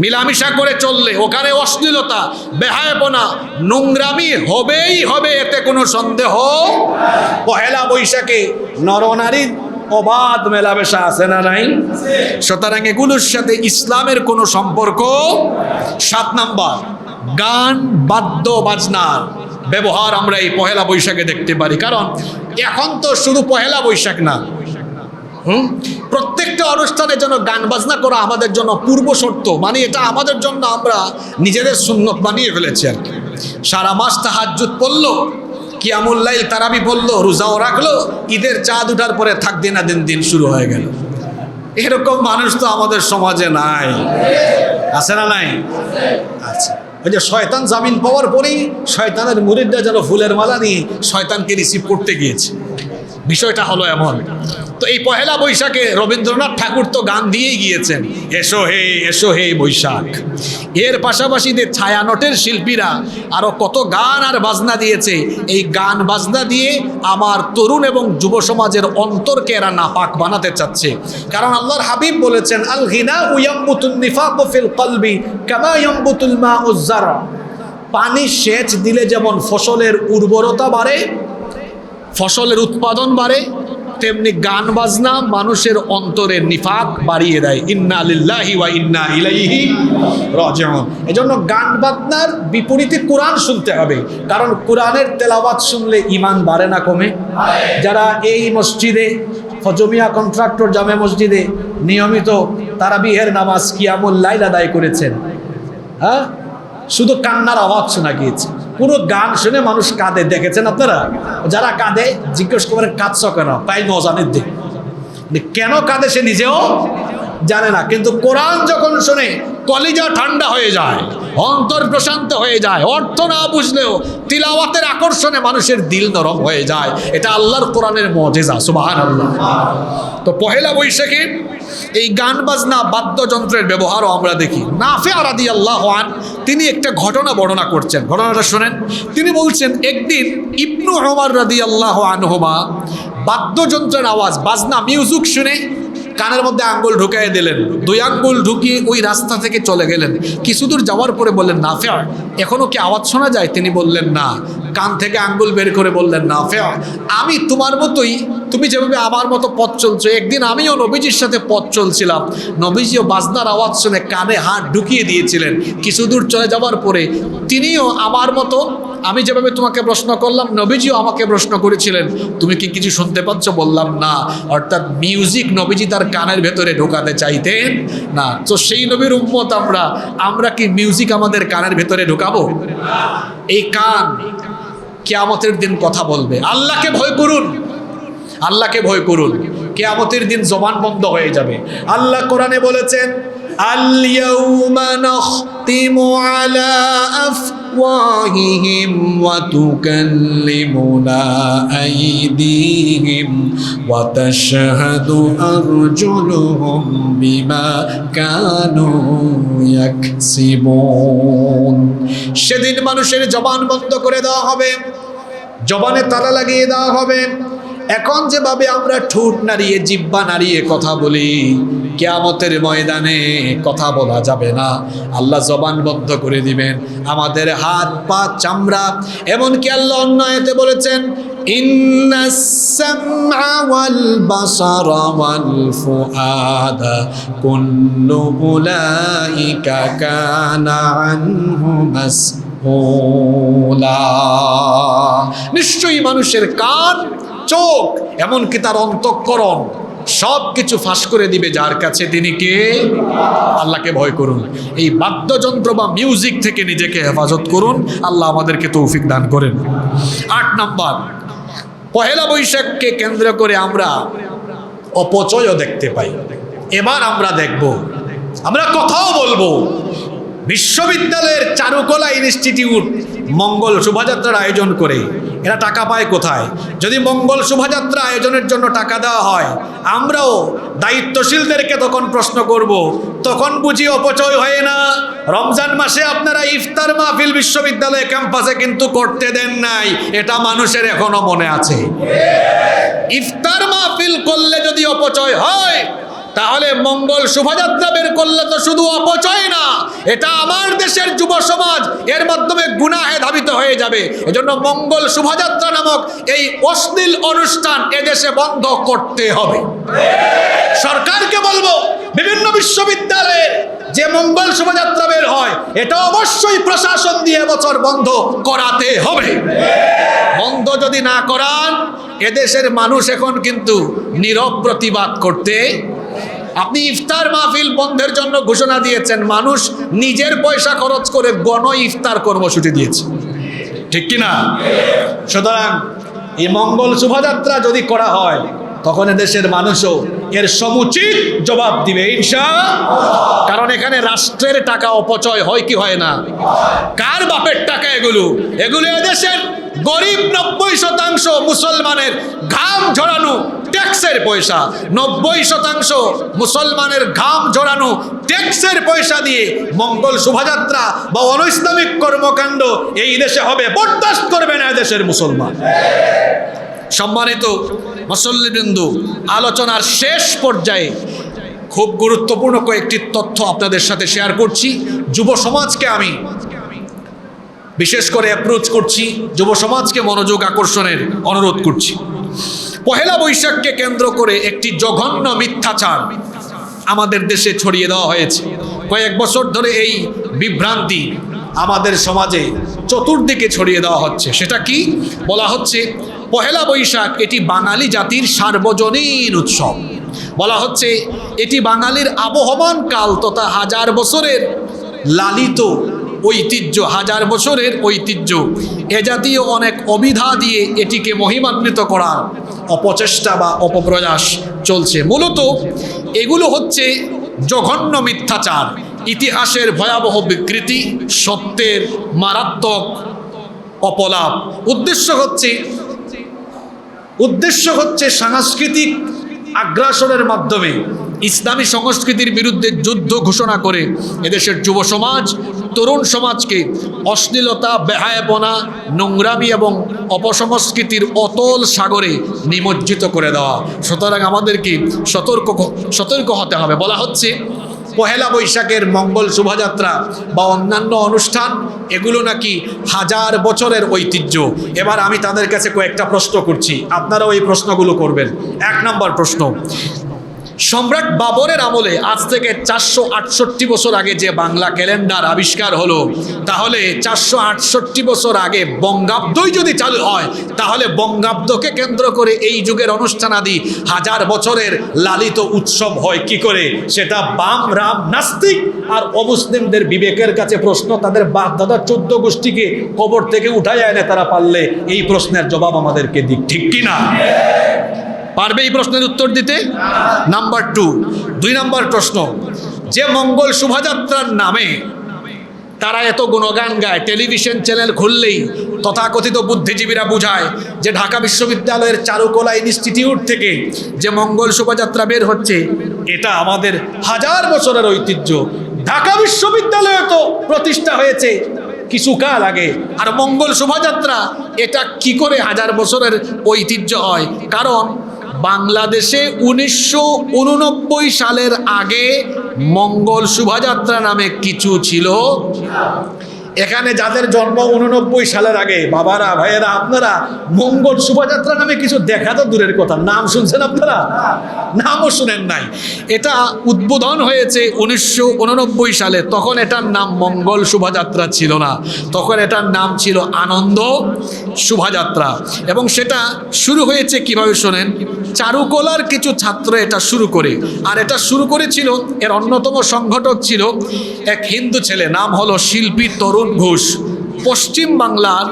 মিলামিশা করে চললে ওখানে অশ্লীলতা, বেহায়াপনা, নোংরামি হবেই হবে, এতে কোনো সন্দেহ। পহেলা বৈশাখে নরনারীর অবাধ মেলামেশা আছে না নাই? সুতরাং এগুলোর সাথে ইসলামের কোনো সম্পর্ক। 7 নাম্বার, গান বাদ্য বাজনার ব্যবহার আমরা এই পহেলা বৈশাখে দেখতে পারি। কারণ এখন তো শুধু পহেলা বৈশাখ না, প্রত্যেকটা অনুষ্ঠানের জন্য গান বাজনা করা আমাদের জন্য পূর্ব শর্ত। মানে এটা আমাদের জন্য আমরা নিজেদের সুন্নত বানিয়ে ফেলেছি আর কি। সারা মাস তাহাজ্জুদ পড়লো, কিয়ামুল লাইল তারাবি পড়লো, রোজাও রাখলো, ঈদের চাঁদ উঠার পরে থাক দিন দিন শুরু হয়ে গেল। এরকম মানুষ তো আমাদের সমাজে নাই, আছে না নাই? আচ্ছা, ওই যে শয়তান জামিন পাওয়ার পরেই শয়তানের মুরিদরা যেন ফুলের মালা নিয়ে শয়তানকে রিসিভ করতে গিয়েছে। বিষয়টা হলো এমন। তো এই পহেলা বৈশাখে রবীন্দ্রনাথ ঠাকুর তো গান দিয়েই গিয়েছেন, এসো হে বৈশাখ। এর পাশাপাশি যে ছায়ানটের শিল্পীরা আরো কত গান আর বাজনা দিয়েছে। এই গান বাজনা দিয়ে আমার তরুণ এবং যুব সমাজের অন্তরকে এরা নাপাক বানাতে চাচ্ছে। কারণ আল্লাহর হাবিব বলেছেন, আল গিনা ইয়ামবুতুন নিফাকু ফিল কলবি কামা ইয়ামবুতুল মাউজ যারা। পানি সেচ দিলে যেমন ফসলের উর্বরতা বাড়ে, ফসলের উৎপাদন বাড়ে, তেমনি গান বাজনা মানুষের অন্তরের নিফাক বাড়িয়ে দেয়। ইন্না লিল্লাহি ওয়া ইন্না ইলাইহি রাজিউন। এজন্য গান বাজনার বিপরীতে কোরআন শুনতে হবে। কারণ কোরআনের তেলাওয়াত শুনলে ঈমান বাড়ে না কমে? যারা এই মসজিদে ফজমিয়া কন্ট্রাক্টর জামে মসজিদে নিয়মিত তারাবিহের নামাজ কিয়ামুল লাইল আদায় করেছেন, হ্যাঁ, শুধু কান্নার আওয়াজ শোনা গিয়েছে। পুরো গান শুনে মানুষ কাঁদে, দেখেছেন আপনারা? যারা কাঁদে জিজ্ঞেস করেন কাঁদছ কেন, তাই নজানের দিক কেন কাঁদে সে নিজেও জানে না। কিন্তু কোরআন যখন শুনে কলিজা ঠান্ডা হয়ে যায়, অন্তর প্রশান্ত হয়ে যায়। অর্থ না বুঝলেও তিলাওয়াতের আকর্ষণে মানুষের দিল নরম হয়ে যায়। এটা আল্লাহর কোরআনের মুজিজা, সুবহানাল্লাহ। তো পহেলা বৈশাখে এই গান বাজনা বাদ্যযন্ত্রের ব্যবহারও আমরা দেখি। নাফে রাদিয়াল্লাহু আনহু তিনি একটা ঘটনা বর্ণনা করছেন, ঘটনাটা শোনেন। তিনি বলছেন, একদিন ইবনু উমর রাদিয়াল্লাহু আনহুমা বাদ্যযন্ত্রের আওয়াজ, বাজনা, মিউজিক শুনে কানের মধ্যে আঙ্গুল ঢুকিয়ে দিলেন। 2 আঙ্গুল ঢুকিয়ে ওই রাস্তা থেকে চলে গেলেন। কিছু দূর যাওয়ার পরে বললেন, নাফে এখনো কি আওয়াজ শোনা যায়? তিনি বললেন না। কান থেকে আঙ্গুল বের করে বললেন, নাফে আমি তোমার মতোই, তুমি যেভাবে আমার মতো পথ চলছো, একদিন আমিও নবীজির সাথে পথ চলছিলাম। নবীজিও বাজনার আওয়াজ শুনে কানে হাত ঢুকিয়ে দিয়েছিলেন। কিছু দূর চলে যাওয়ার পরে তিনিও আমার মতো, আমি যেভাবে তোমাকে প্রশ্ন করলাম, নবীজিও আমাকে প্রশ্ন করেছিলেন, তুমি কি কিছু শুনতে পাচ্ছ? বললাম না। অর্থাৎ মিউজিক নবীজি তার কানের ভেতরে ঢোকাতে চাইতেন না। তো সেই নবীর উম্মত আমরা কি মিউজিক আমাদের কানের ভেতরে ঢোকাবো? এই কান কিয়ামতের দিন কথা বলবে। আল্লাহকে ভয় করুন, আল্লাহকে ভয় করুন। কিয়ামতের দিন জবান বন্ধ হয়ে যাবে। আল্লাহ কোরআনে বলেছেন, আল-ইয়াউমা নাখতিমু আলা আফওয়াহিহিম ওয়া তুকাল্লিমুনা আইদিহিম ওয়া তাশহাদু আরজুলুহুম বিমা কানু ইয়াকসিবুন। সেদিন মানুষের জবান বন্ধ করে দেওয়া হবে, জবানে তালা লাগিয়ে দেওয়া হবে। এখন যেভাবে আমরা ঠোঁট নাড়িয়ে জিহ্বা নাড়িয়ে কথা বলি, কিয়ামতের ময়দানে কথা বলা যাবে না, আল্লাহ জবান বন্ধ করে দিবেন। আমাদের হাত পা চামড়া, এমনকি আল্লাহ অন্য আয়াতে বলেছেন ইন্নাস সামআ ওয়াল বাসারা ওয়াল ফুআদা কুল্লু উলাইকা কানা আনহু মাসউলা। নিশ্চয়ই মানুষের কান, চোখ, এমনকি তার অন্তঃকরণ সব কিছু ফাঁস করে দিবে যার কাছে তিনি কে? আল্লাহকে ভয় করুন। এই বাদ্যযন্ত্র বা মিউজিক থেকে নিজেকে হেফাজত করুন। আল্লাহ আমাদেরকে তৌফিক দান করেন। 8 নাম্বার, পহেলা বৈশাখকে কেন্দ্র করে আমরা অপচয়ও দেখতে পাই। এবার আমরা দেখব, আমরা কথাও বলবো। বিশ্ববিদ্যালয়ের চারুকলা ইনস্টিটিউট মঙ্গল শোভাযাত্রার আয়োজন করে, এরা টাকা পায় কোথায়? যদি মঙ্গল শোভাযাত্রা আয়োজনের জন্য টাকা দেওয়া হয়, আমরাও দায়িত্বশীলদেরকে তখন প্রশ্ন করব, তখন বুঝি অপচয় হয় না? রমজান মাসে আপনারা ইফতার মাহফিল বিশ্ববিদ্যালয় ক্যাম্পাসে কিন্তু করতে দেন নাই, এটা মানুষের এখনো মনে আছে। ইফতার মাহফিল করলে যদি অপচয় হয়, তাহলে মঙ্গল শোভাযাত্রা বের করলে তো শুধু অপচয় না, এটা আমার দেশের যুব সমাজ এর মাধ্যমে গুনাহে ধাবিত হয়ে যাবে। এজন্য মঙ্গল শোভাযাত্রা নামক এই অশ্লীল অনুষ্ঠান এদেশে বন্ধ করতে হবে। সরকারকে বলবো, বিভিন্ন বিশ্ববিদ্যালয়ে যে মঙ্গল শোভাযাত্রা বের হয়, এটা অবশ্যই প্রশাসন দিয়ে এবছর বন্ধ করাতে হবে। বন্ধ যদি না করান, এদেশের মানুষ এখন কিন্তু নীরব প্রতিবাদ করতে। আপনি ইফতার মাহফিল বন্ধের জন্য ঘোষণা দিয়েছেন, মানুষ নিজের পয়সা খরচ করে গণ ইফতার কর্মসূচি দিয়েছে, ঠিক কিনা? সুতরাং এই মঙ্গল শোভাযাত্রা যদি করা হয়, তখন এদেশের মানুষও এর সমুচিত জবাব দিবে ইনশাআল্লাহ। কারণ এখানে রাষ্ট্রের টাকা অপচয় হয় কি হয় না? কার বাপের টাকা এগুলো? এগুলো এদেশের গরিব 90% মুসলমানের ঘাম ঝরানো ট্যাক্সের পয়সা। 90% মুসলমানের ঘাম ঝরানো ট্যাক্সের পয়সা দিয়ে মঙ্গল শোভাযাত্রা বা অনৈসলামিক কর্মকাণ্ড এই দেশে হবে, বরদাস্ত করবে না এদেশের মুসলমান। সম্মানিত মুসল্লিবৃন্দ, আলোচনার শেষ পর্যায়ে খুব গুরুত্বপূর্ণ কয়েকটি তথ্য আপনাদের সাথে শেয়ার করছি। যুব সমাজকে আমি বিশেষ করে অ্যাপ্রোচ করছি, যুব সমাজকে মনোযোগ আকর্ষণের অনুরোধ করছি। পহেলা বৈশাখকে কেন্দ্র করে একটি জঘন্য মিথ্যাচার আমাদের দেশে ছড়িয়ে দেওয়া হয়েছে। কয়েক বছর ধরে এই বিভ্রান্তি আমাদের সমাজে চতুর্দিকে ছড়িয়ে দেওয়া হচ্ছে। সেটা কি? বলা হচ্ছে পহেলা বৈশাখ এটি বাঙালি জাতির সার্বজনীন উৎসব। বলা হচ্ছে এটি বাঙালির আবহমান কাল তথা হাজার বছরের লালিত ঐতিহ্য, হাজার বছরের ঐতিহ্য। এ জাতীয় অনেক অভিধা দিয়ে এটিকে মহিমান্বিত করার অপচেষ্টা বা অপপ্রয়াস চলছে। মূলত এগুলো হচ্ছে জঘন্য মিথ্যাচার, ইতিহাসের ভয়াবহ বিকৃতি, সত্যের মারাত্মক অপলাপ। উদ্দেশ্য হচ্ছে সাংস্কৃতিক আগ্রাসনের মাধ্যমে ইসলামী সংস্কৃতির বিরুদ্ধে যুদ্ধ ঘোষণা করে এদেশের যুব সমাজ, তরুণ সমাজকে অশ্লীলতা, বেহায়াপনা, নোংরামি এবং অপসংস্কৃতির অতল সাগরে নিমজ্জিত করে দেওয়া। সুতরাং আমাদেরকে সতর্ক হতে হবে। বলা হচ্ছে পহেলা বৈশাখের মঙ্গল শোভাযাত্রা বা অন্যান্য অনুষ্ঠান এগুলো নাকি হাজার বছরের ঐতিহ্য। এবার আমি তাদের কাছে কয়েকটা প্রশ্ন করছি, আপনারাও এই প্রশ্নগুলো করবেন। 1 নম্বর প্রশ্ন, সম্রাট বাবরের আমলে আজ থেকে 468 বছর আগে যে বাংলা ক্যালেন্ডার আবিষ্কার হলো, তাহলে 468 বছর আগে বঙ্গাব্দই যদি চালু হয়, তাহলে বঙ্গাব্দকে কেন্দ্র করে এই যুগের অনুষ্ঠানাদি হাজার বছরের লালিত উৎসব হয় কি করে? সেটা বাম রাম নাস্তিক আর অমুসলিমদের বিবেকের কাছে প্রশ্ন। তাদের বাপ দাদা 14 গোষ্ঠীকে কবর থেকে উঠায় এনে তারা পারলে এই প্রশ্নের জবাব আমাদেরকে দিক, ঠিক কিনা? পারবে এই প্রশ্নের উত্তর দিতে? নাম্বার 2 নম্বর প্রশ্ন, যে মঙ্গল শোভাযাত্রার নামে তারা এত গুণগান গায়, টেলিভিশন চ্যানেল খুললেই তথাকথিত বুদ্ধিজীবীরা বুঝায় যে ঢাকা বিশ্ববিদ্যালয়ের চারুকলা ইনস্টিটিউট থেকে যে মঙ্গল শোভাযাত্রা বের হচ্ছে এটা আমাদের হাজার বছরের ঐতিহ্য। ঢাকা বিশ্ববিদ্যালয়ে তো প্রতিষ্ঠা হয়েছে কিছুকাল আগে। আর মঙ্গল শোভাযাত্রা এটা কি করে 1000 বছরের ঐতিহ্য হয়? কারণ বাংলাদেশে 1989 সালের আগে মঙ্গল শোভাযাত্রা নামে কিছু ছিল। এখানে যাদের জন্ম 89 সালের আগে, বাবারা ভাইয়েরা আপনারা মঙ্গল শোভাযাত্রা নামে কিছু দেখা তো দূরের কথা, নাম শুনছেন আপনারা? নামও শুনেন নাই। এটা উদ্বোধন হয়েছে 1989 সালে। তখন এটার নাম মঙ্গল শোভাযাত্রা ছিল না, তখন এটার নাম ছিল আনন্দ শোভাযাত্রা। এবং সেটা শুরু হয়েছে কিভাবে শোনেন, চারুকলার কিছু ছাত্র এটা শুরু করে। আর এটা শুরু করেছিল, এর অন্যতম সংগঠক ছিল এক হিন্দু ছেলে, নাম হলো শিল্পী তরুণ ঘোষ। পশ্চিম বাংলার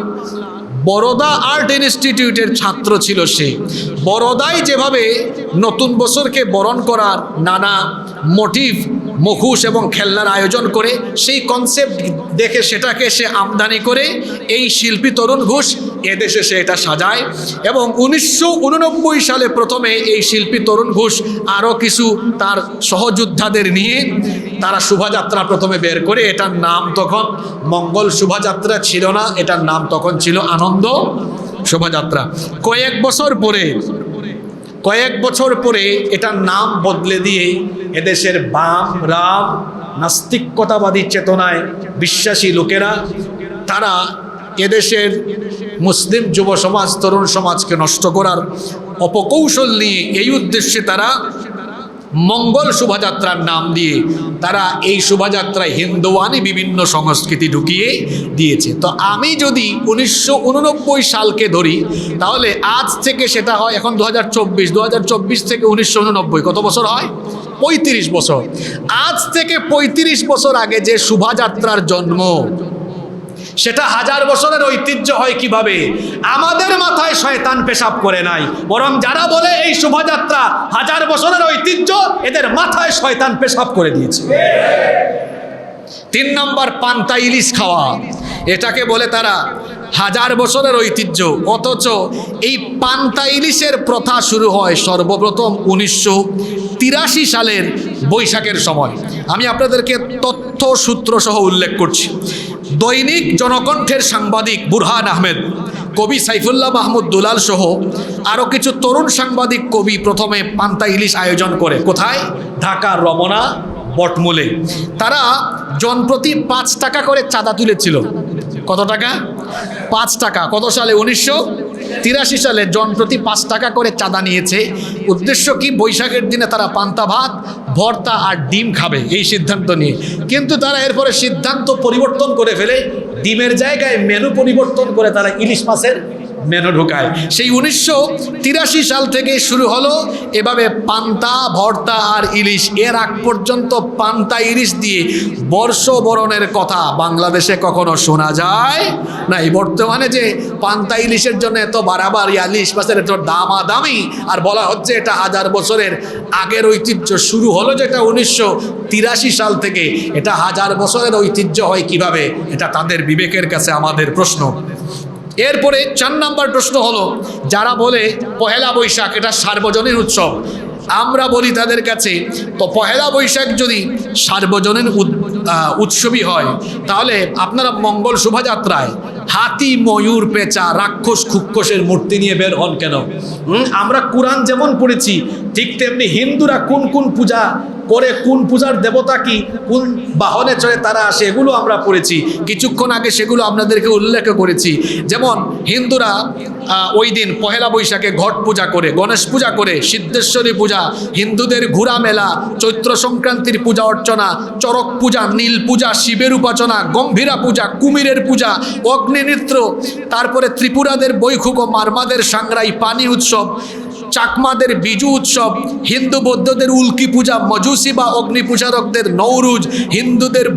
বরোদা আর্ট ইনস্টিটিউটের ছাত্র ছিল সে। বরোদায় যেভাবে নতুন বছরকে বরণ করার নানা মোটিভ, মুখোশ এবং খেলনার আয়োজন করে, সেই কনসেপ্ট দেখে সেটাকে সে আমদানি করে এই শিল্পী তরুণ ঘোষ এদেশে সে এটা সাজায়। এবং 1989 সালে প্রথমে এই শিল্পী তরুণ ঘোষ আরও কিছু তার সহযোদ্ধাদের নিয়ে তারা শোভাযাত্রা প্রথমে বের করে। এটার নাম তখন মঙ্গল শোভাযাত্রা ছিল না, এটার নাম তখন ছিল আনন্দ শোভাযাত্রা। কয়েক বছর পরে এটার নাম বদলে দিয়ে এদেশের বাম, রাম, নাস্তিকতাবাদী চেতনায় বিশ্বাসী লোকেরা, তারা এদেশের মুসলিম যুব সমাজ, তরুণ সমাজকে নষ্ট করার অপকৌশল নিয়ে এই উদ্দেশ্যে তারা মঙ্গল শোভাযাত্রার নাম দিয়ে তারা এই শোভাযাত্রায় হিন্দুয়ানি বিভিন্ন সংস্কৃতি ঢুকিয়ে দিয়েছে। তো আমি যদি 1989 সালকে ধরি, তাহলে আজ থেকে সেটা হয় এখন 2024 থেকে 1989 কত বছর হয়? 35 বছর। আজ থেকে 35 বছর আগে যে শোভাযাত্রার জন্ম, সেটা 1000 বছরের ঐতিহ্য হয় কিভাবে? আমাদের মাথায় শয়তান পেশাব করে নাই, বরং যারা বলে এই শোভাযাত্রা 1000 বছরের ঐতিহ্য, এদের মাথায় শয়তান পেশাব করে দিয়েছে। 3 নম্বর, পান্তা ইলিশ খাওয়া, এটাকে বলে তারা 1000 বছরের ঐতিহ্য। অথচ এই পান্তা ইলিশের প্রথা শুরু হয় সর্বপ্রথম 1983 সালের বৈশাখের সময়। আমি আপনাদেরকে তথ্য সূত্র সহ উল্লেখ করছি। দৈনিক জনকণ্ঠের সাংবাদিক বুরহান আহমেদ, কবি সাইফুল্লাহ মাহমুদ দুলাল সহ আরও কিছু তরুণ সাংবাদিক কবি প্রথমে পান্তা ইলিশ আয়োজন করে। কোথায়? ঢাকার রমনা বটমূলে। তারা জনপ্রতি 5 টাকা করে চাঁদা তুলেছিল। কত টাকা? 5 টাকা। কত সালে? 1983 সালে জনপ্রতি 5 টাকা করে চাঁদা নিয়েছে। উদ্দেশ্য কি? বৈশাখের দিনে তারা পান্তা ভাত, ভর্তা আর ডিম খাবে, এই সিদ্ধান্ত নিয়ে। কিন্তু তারা এরপরে সিদ্ধান্ত পরিবর্তন করে ফেলে, ডিমের জায়গায় মেনু পরিবর্তন করে তারা ইলিশ মাছের মেনু ঢোকায়। সেই 1983 সাল থেকে শুরু হলো এভাবে পান্তা, ভর্তা আর ইলিশ। এর আগ পর্যন্ত পান্তা ইলিশ দিয়ে বর্ষবরণের কথা বাংলাদেশে কখনো শোনা যায় নাই। বর্তমানে যে পান্তা ইলিশের জন্য এত বাড়াবাড়ি, ইলিশ মাছের এত দামাদামি, আর বলা হচ্ছে এটা 1000 বছরের আগের ঐতিহ্য। শুরু হলো যেটা 1983 সাল থেকে, এটা 1000 বছরের ঐতিহ্য হয় কিভাবে? এটা তাদের বিবেকের কাছে আমাদের প্রশ্ন। এরপরে 4 নম্বর প্রশ্ন হলো, যারা বলে পহেলা বৈশাখ এটা সার্বজনীন উৎসব, আমরা বলি তাদের কাছে, তো পহেলা বৈশাখ যদি সার্বজনীন উৎসবই হয়, তাহলে আপনারা মঙ্গল শোভাযাত্রায় হাতি, ময়ূর, পেঁচা, রাক্ষস, খুক্ষসের মূর্তি নিয়ে বের হন কেন? আমরা কোরআন যেমন পড়েছি, ঠিক তেমনি হিন্দুরা কোন কোন পূজা করে, কোন পূজার দেবতা কি, কোন বাহনে চড়ে তারা আসে, এগুলো আমরা পড়েছি কিছুক্ষণ আগে, সেগুলো আপনাদেরকে উল্লেখ করেছি। যেমন হিন্দুরা ওই দিন পহেলা বৈশাখে ঘট পূজা করে, গণেশ পূজা করে, সিদ্ধেশ্বরী পূজা, হিন্দুদের ঘোরা মেলা, চৈত্র সংক্রান্তির পূজা অর্চনা, চরক পূজা, নীল পূজা, শিবের উপাসনা, গম্ভীরা পূজা, কুমিরের পূজা, অগ্নি নৃত্য, তারপরে ত্রিপুরাদের বৈখুক ও মারমাদের সাংরাই পানি উৎসব, চাকমাদের বিজু উৎসব, হিন্দু বৌদ্ধদের উল্কি পূজা, মজুসি বা অগ্নি পূজারকদের নৌরুজ, হিন্দুদের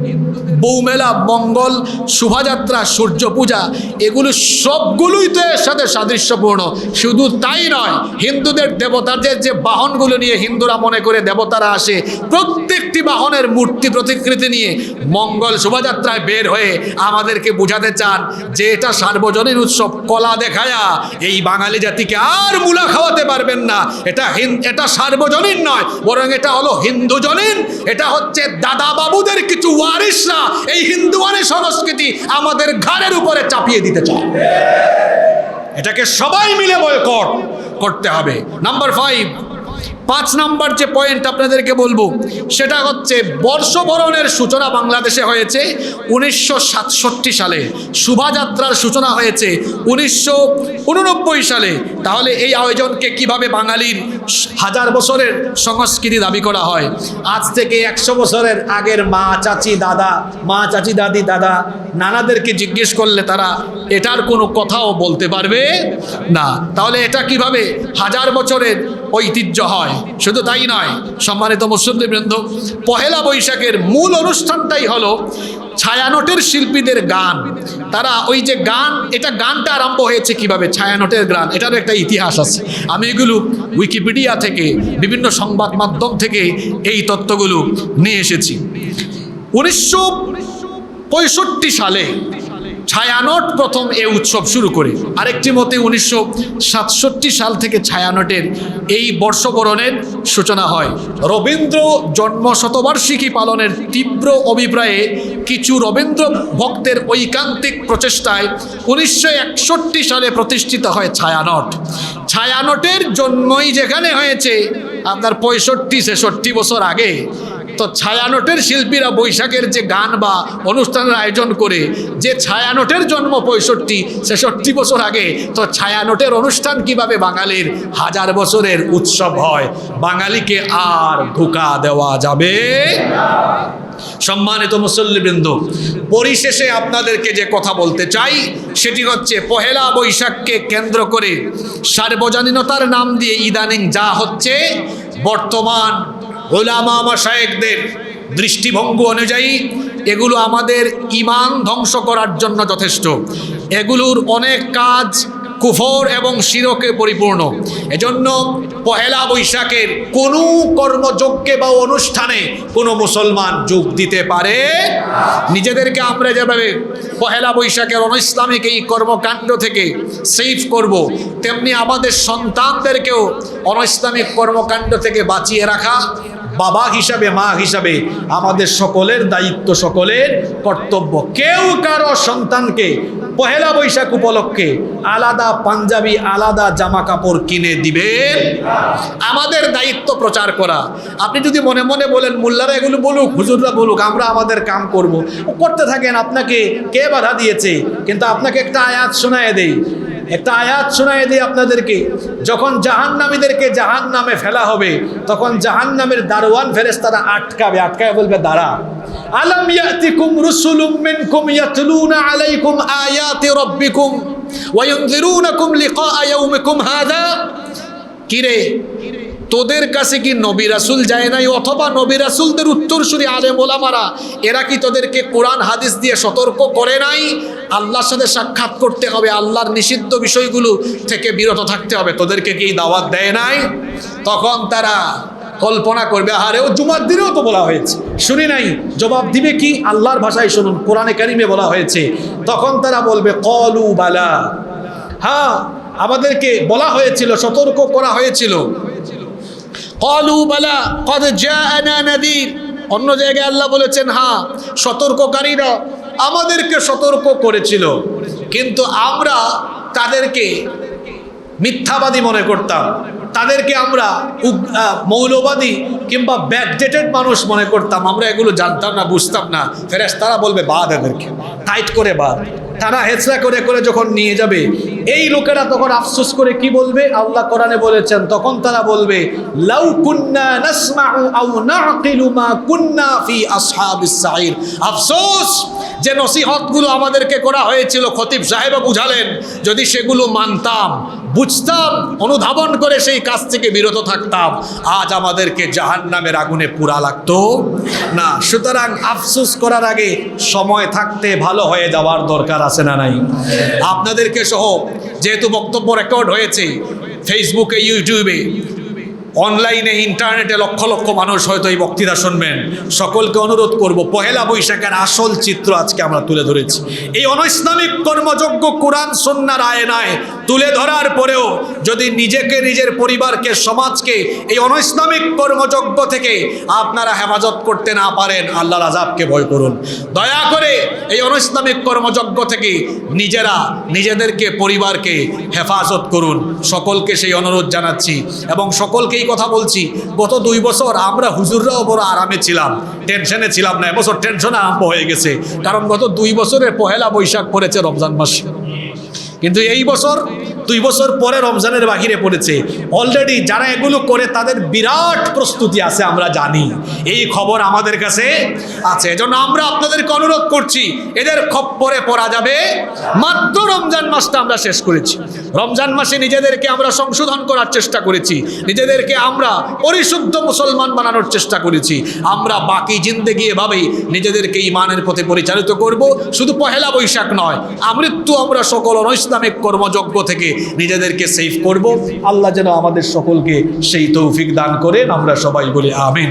বৌমেলা, মঙ্গল শোভাযাত্রা, সূর্য পূজা, এগুলো সবগুলোই তো এর সাথে সাদৃশ্যপূর্ণ। শুধু তাই নয়, হিন্দুদের দেবতাদের যে বাহনগুলো নিয়ে হিন্দুরা মনে করে দেবতারা আসে, প্রত্যেকটি বাহনের মূর্তি প্রতিকৃতি নিয়ে মঙ্গল শোভাযাত্রায় বের হয়ে আমাদেরকে বোঝাতে চান যে এটা সার্বজনীন উৎসব। কলা দেখায়া এই বাঙালি জাতিকে আর মূলা খাওয়াতে পারবেন না। এটা সার্বজনীন নয়, বরং এটা হলো হিন্দুজনীন। এটা হচ্ছে দাদা বাবুদের কিছু ওয়ারিসরা এই হিন্দুয়ানি সংস্কৃতি আমাদের ঘাড়ের উপরে চাপিয়ে দিতে চায়। এটাকে সবাই মিলে বয়কট করতে হবে। নাম্বার 5 নাম্বার যে পয়েন্ট আপনাদেরকে বলবো সেটা হচ্ছে বর্ষবরণের সূচনা বাংলাদেশে হয়েছে 1967 সালে, শোভাযাত্রার সূচনা হয়েছে 1989 সালে। তাহলে এই আয়োজনকে কিভাবে বাঙালির 1000 বছরের সংস্কৃতি দাবি করা হয়? আজ থেকে 100 বছরের আগের মা চাচি দাদি দাদা নানাদেরকে জিজ্ঞেস করলে তারা এটার কোনো কথাও বলতে পারবে না। তাহলে এটা কিভাবে 1000 বছরের ঐতিহ্য হয়? শুধু তাই নয়, সম্মানিত মুসল্লিবৃন্দ, পহেলা বৈশাখের মূল অনুষ্ঠানটাই হলো ছায়ানটের শিল্পীদের গান। তারা ওই যে গান, এটা গানটা আরম্ভ হয়েছে কিভাবে, ছায়ানটের গান, এটারও একটা ইতিহাস আছে। আমি এগুলো উইকিপিডিয়া থেকে, বিভিন্ন সংবাদ মাধ্যম থেকে এই তথ্যগুলো নিয়ে এসেছি। 1965 সালে ছায়ানট প্রথম এই উৎসব শুরু করে। আরেকটি মতে 1967 সাল থেকে ছায়ানটের এই বর্ষবরণের সূচনা হয়। রবীন্দ্র জন্ম শতবার্ষিকী পালনের তীব্র অভিপ্রায়ে কিছু রবীন্দ্র ভক্তের ঐকান্তিক প্রচেষ্টায় 1961 সালে প্রতিষ্ঠিত হয় ছায়ানট। ছায়ানটের জন্মই যেখানে হয়েছে আপনার 65-66 বছর আগে, তো ছায়ানটের শিল্পীরা বৈশাখের যে গান বা অনুষ্ঠানের আয়োজন করে, যে ছায়ানটের জন্ম 65-66 বছর আগে, তো ছায়ানটের অনুষ্ঠান কিভাবে বাঙালির 1000 বছরের উৎসব হয়? বাঙালিকে আর ধোঁকা দেওয়া যাবে। সম্মানিত মুসল্লিবৃন্দ, পরিশেষে আপনাদেরকে যে কথা বলতে চাই সেটি হচ্ছে পহেলা বৈশাখকে কেন্দ্র করে সার্বজনীনতার নাম দিয়ে ইদানিং যা হচ্ছে, বর্তমান ওলামা মাশায়েখদের দৃষ্টিভঙ্গি অনুযায়ী এগুলো আমাদের ঈমান ধ্বংস করার জন্য যথেষ্ট। এগুলোর অনেক কাজ কুফর এবং শিরকে পরিপূর্ণ। এজন্য পহেলা বৈশাখের কোনো কর্মযজ্ঞে বা অনুষ্ঠানে কোনো মুসলমান যোগ দিতে পারে। নিজেদেরকে আমরা যেভাবে পহেলা বৈশাখের অনইসলামিক এই কর্মকাণ্ড থেকে সেভ করব, তেমনি আমাদের সন্তানদেরকেও অনইসলামিক কর্মকাণ্ড থেকে বাঁচিয়ে রাখা বাবা হিসাবে, মা হিসাবে আমাদের সকলের দায়িত্ব, সকলের কর্তব্য। কেউ কারো সন্তানকে পহেলা বৈশাখ উপলক্ষে আলাদা পাঞ্জাবি, আলাদা জামা কাপড় কিনে দিবে। আমাদের দায়িত্ব প্রচার করা। আপনি যদি মনে মনে বলেন মোল্লারা এগুলো বলুক, হুজুররা বলুক, আমরা আমাদের কাম করব, করতে থাকেন। আপনাকে কে বাধা দিয়েছে? কিন্তু আপনাকে একটা আয়াত শোনায় দেই, আপনাদেরকে। যখন জাহান্নামীদেরকে জাহান্নামে ফেলা হবে, তখন জাহান্নামের দারওয়ান ফেরেশতারা আটকাবে বলবে, দাঁড়া। আলাম ইয়াতিকুম রুসুলুম মিনকুম ইয়াতলুনা আলাইকুম আয়াতি রাব্বিকুম ওয়া ইউনযিরুনাকুম লিকা ইয়াউমিকুম হাযা। কিরে, তোদের কাছে কি নবী রাসূল যায় নাই? অথবা নবী রাসূলদের উত্তরসূরি আলেম ওলামারা এরা কি তোদেরকে কোরআন হাদিস দিয়ে সতর্ক করে নাই? আল্লাহর সাথে সাক্ষাৎ করতে হবে, আল্লাহর নিষিদ্ধ বিষয়গুলো থেকে বিরত থাকতে হবে, তোদেরকে কি দাওয়াত দেয় নাই? তখন তারা কল্পনা করবে, আরে ও জুমার দিনেও তো বলা হয়েছে, শুনি নাই। জবাব দিবে কি? আল্লাহর ভাষায় শুনুন, কোরআনে কারিমে বলা হয়েছে। তখন তারা বলবে, ক্বালু বালা, হ্যাঁ আমাদেরকে বলা হয়েছিল, সতর্ক করা হয়েছিল। ক্বালু বালা ক্বাদ জাআনা নাযীর। অন্য জায়গায় আল্লাহ বলেছেন, হ্যাঁ সতর্ককারীরা আমাদেরকে সতর্ক করেছিল, কিন্তু আমরা তাদেরকে মিথ্যাবাদী মনে করতাম, তাদেরকে আমরা মৌলবাদী কিংবা ব্যাকডেটেড মানুষ মনে করতাম। আমরা এগুলো জানতাম না, বুঝতাম না। ফেরেশতারা বলবে, বাদ, এদেরকে টাইট করে বাদ। তারা হেঁচড়া করে করে যখন নিয়ে যাবে, এই লোকেরা তখন আফসোস করে কি বলবে? আল্লাহ কোরআনে বলেছেন, তখন তারা বলবে, লাউ কুন্না নাসমাউ আও নাকিলু মা কুন্না ফি আসহাবিস সাইর। আফসোস যে নসিহতগুলো আমাদেরকে করা হয়েছিল, খতিব সাহেবও বুঝালেন, যদি সেগুলো মানতাম, বুঝতাম, অনুধাবন করে সেই কাজ থেকে বিরত থাকতাম, আজ আমাদেরকে জাহান্নামের আগুনে পুরা লাগতো না। সুতরাং আফসোস করার আগে সময় থাকতে ভালো হয়ে যাওয়ার দরকার আছে না নাই? আপনাদেরকে সহ যেহেতু বক্তব্য রেকর্ড হয়েছে ফেসবুকে, ইউটিউবে, অনলাইনে ইন্টারনেটে লক্ষ লক্ষ মানুষ হয়তো এই বক্তৃতা শুনবেন, সকলকে অনুরোধ করব, পহেলা বৈশাখের আসল চিত্র আজকে আমরা তুলে ধরেছি। এই অনৈসলামিক কর্মযজ্ঞ কোরআন সুন্নাহর আয়নায় তুলে ধরার পরেও যদি নিজেকে, নিজের পরিবারকে, সমাজকে এই অনৈসলামিক কর্মযজ্ঞ থেকে আপনারা হেফাজত করতে না পারেন, আল্লাহর আযাবকে ভয় করুন। দয়া করে এই অনৈসলামিক কর্মযজ্ঞ থেকে নিজেদেরকে, পরিবারকে হেফাজত করুন। সকলকে সেই অনুরোধ জানাচ্ছি এবং সকলকেই কথা বলছি, গত 2 বছর আমরা হুজুররাও বড় আরামে ছিলাম, টেনশনে ছিলাম না। এবছর টেনশন আরম্ভ হয়ে গেছে, কারণ গত 2 বছরের পহেলা বৈশাখ পড়েছে রমজান মাসে, কিন্তু এই বছর 2 বছর পরে রমজানের বাহিরে পড়েছে। অলরেডি যারা এগুলো করে তাদের বিরাট প্রস্তুতি আছে, আমরা জানি, এই খবর আমাদের কাছে আছে। এজন্য আমরা আপনাদেরকে অনুরোধ করছি, এদের খপ্পরে পড়া যাবে। মাত্র রমজান মাসটা আমরা শেষ করেছি, রমজান মাসে নিজেদেরকে আমরা সংশোধন করার চেষ্টা করেছি, নিজেদেরকে আমরা পরিশুদ্ধ মুসলমান বানানোর চেষ্টা করেছি। আমরা বাকি জিন্দেগি এভাবেই নিজেদেরকে ঈমানের পথে পরিচালিত করব। শুধু পহেলা বৈশাখ নয়, আমৃত্যু আমরা সকল অনৈসলামিক কর্মযজ্ঞ থেকে নিজেদেরকে সেভ করব। আল্লাহ যেন আমাদের সকলকে সেই তৌফিক দান করেন, আমরা সবাই বলি আমিন।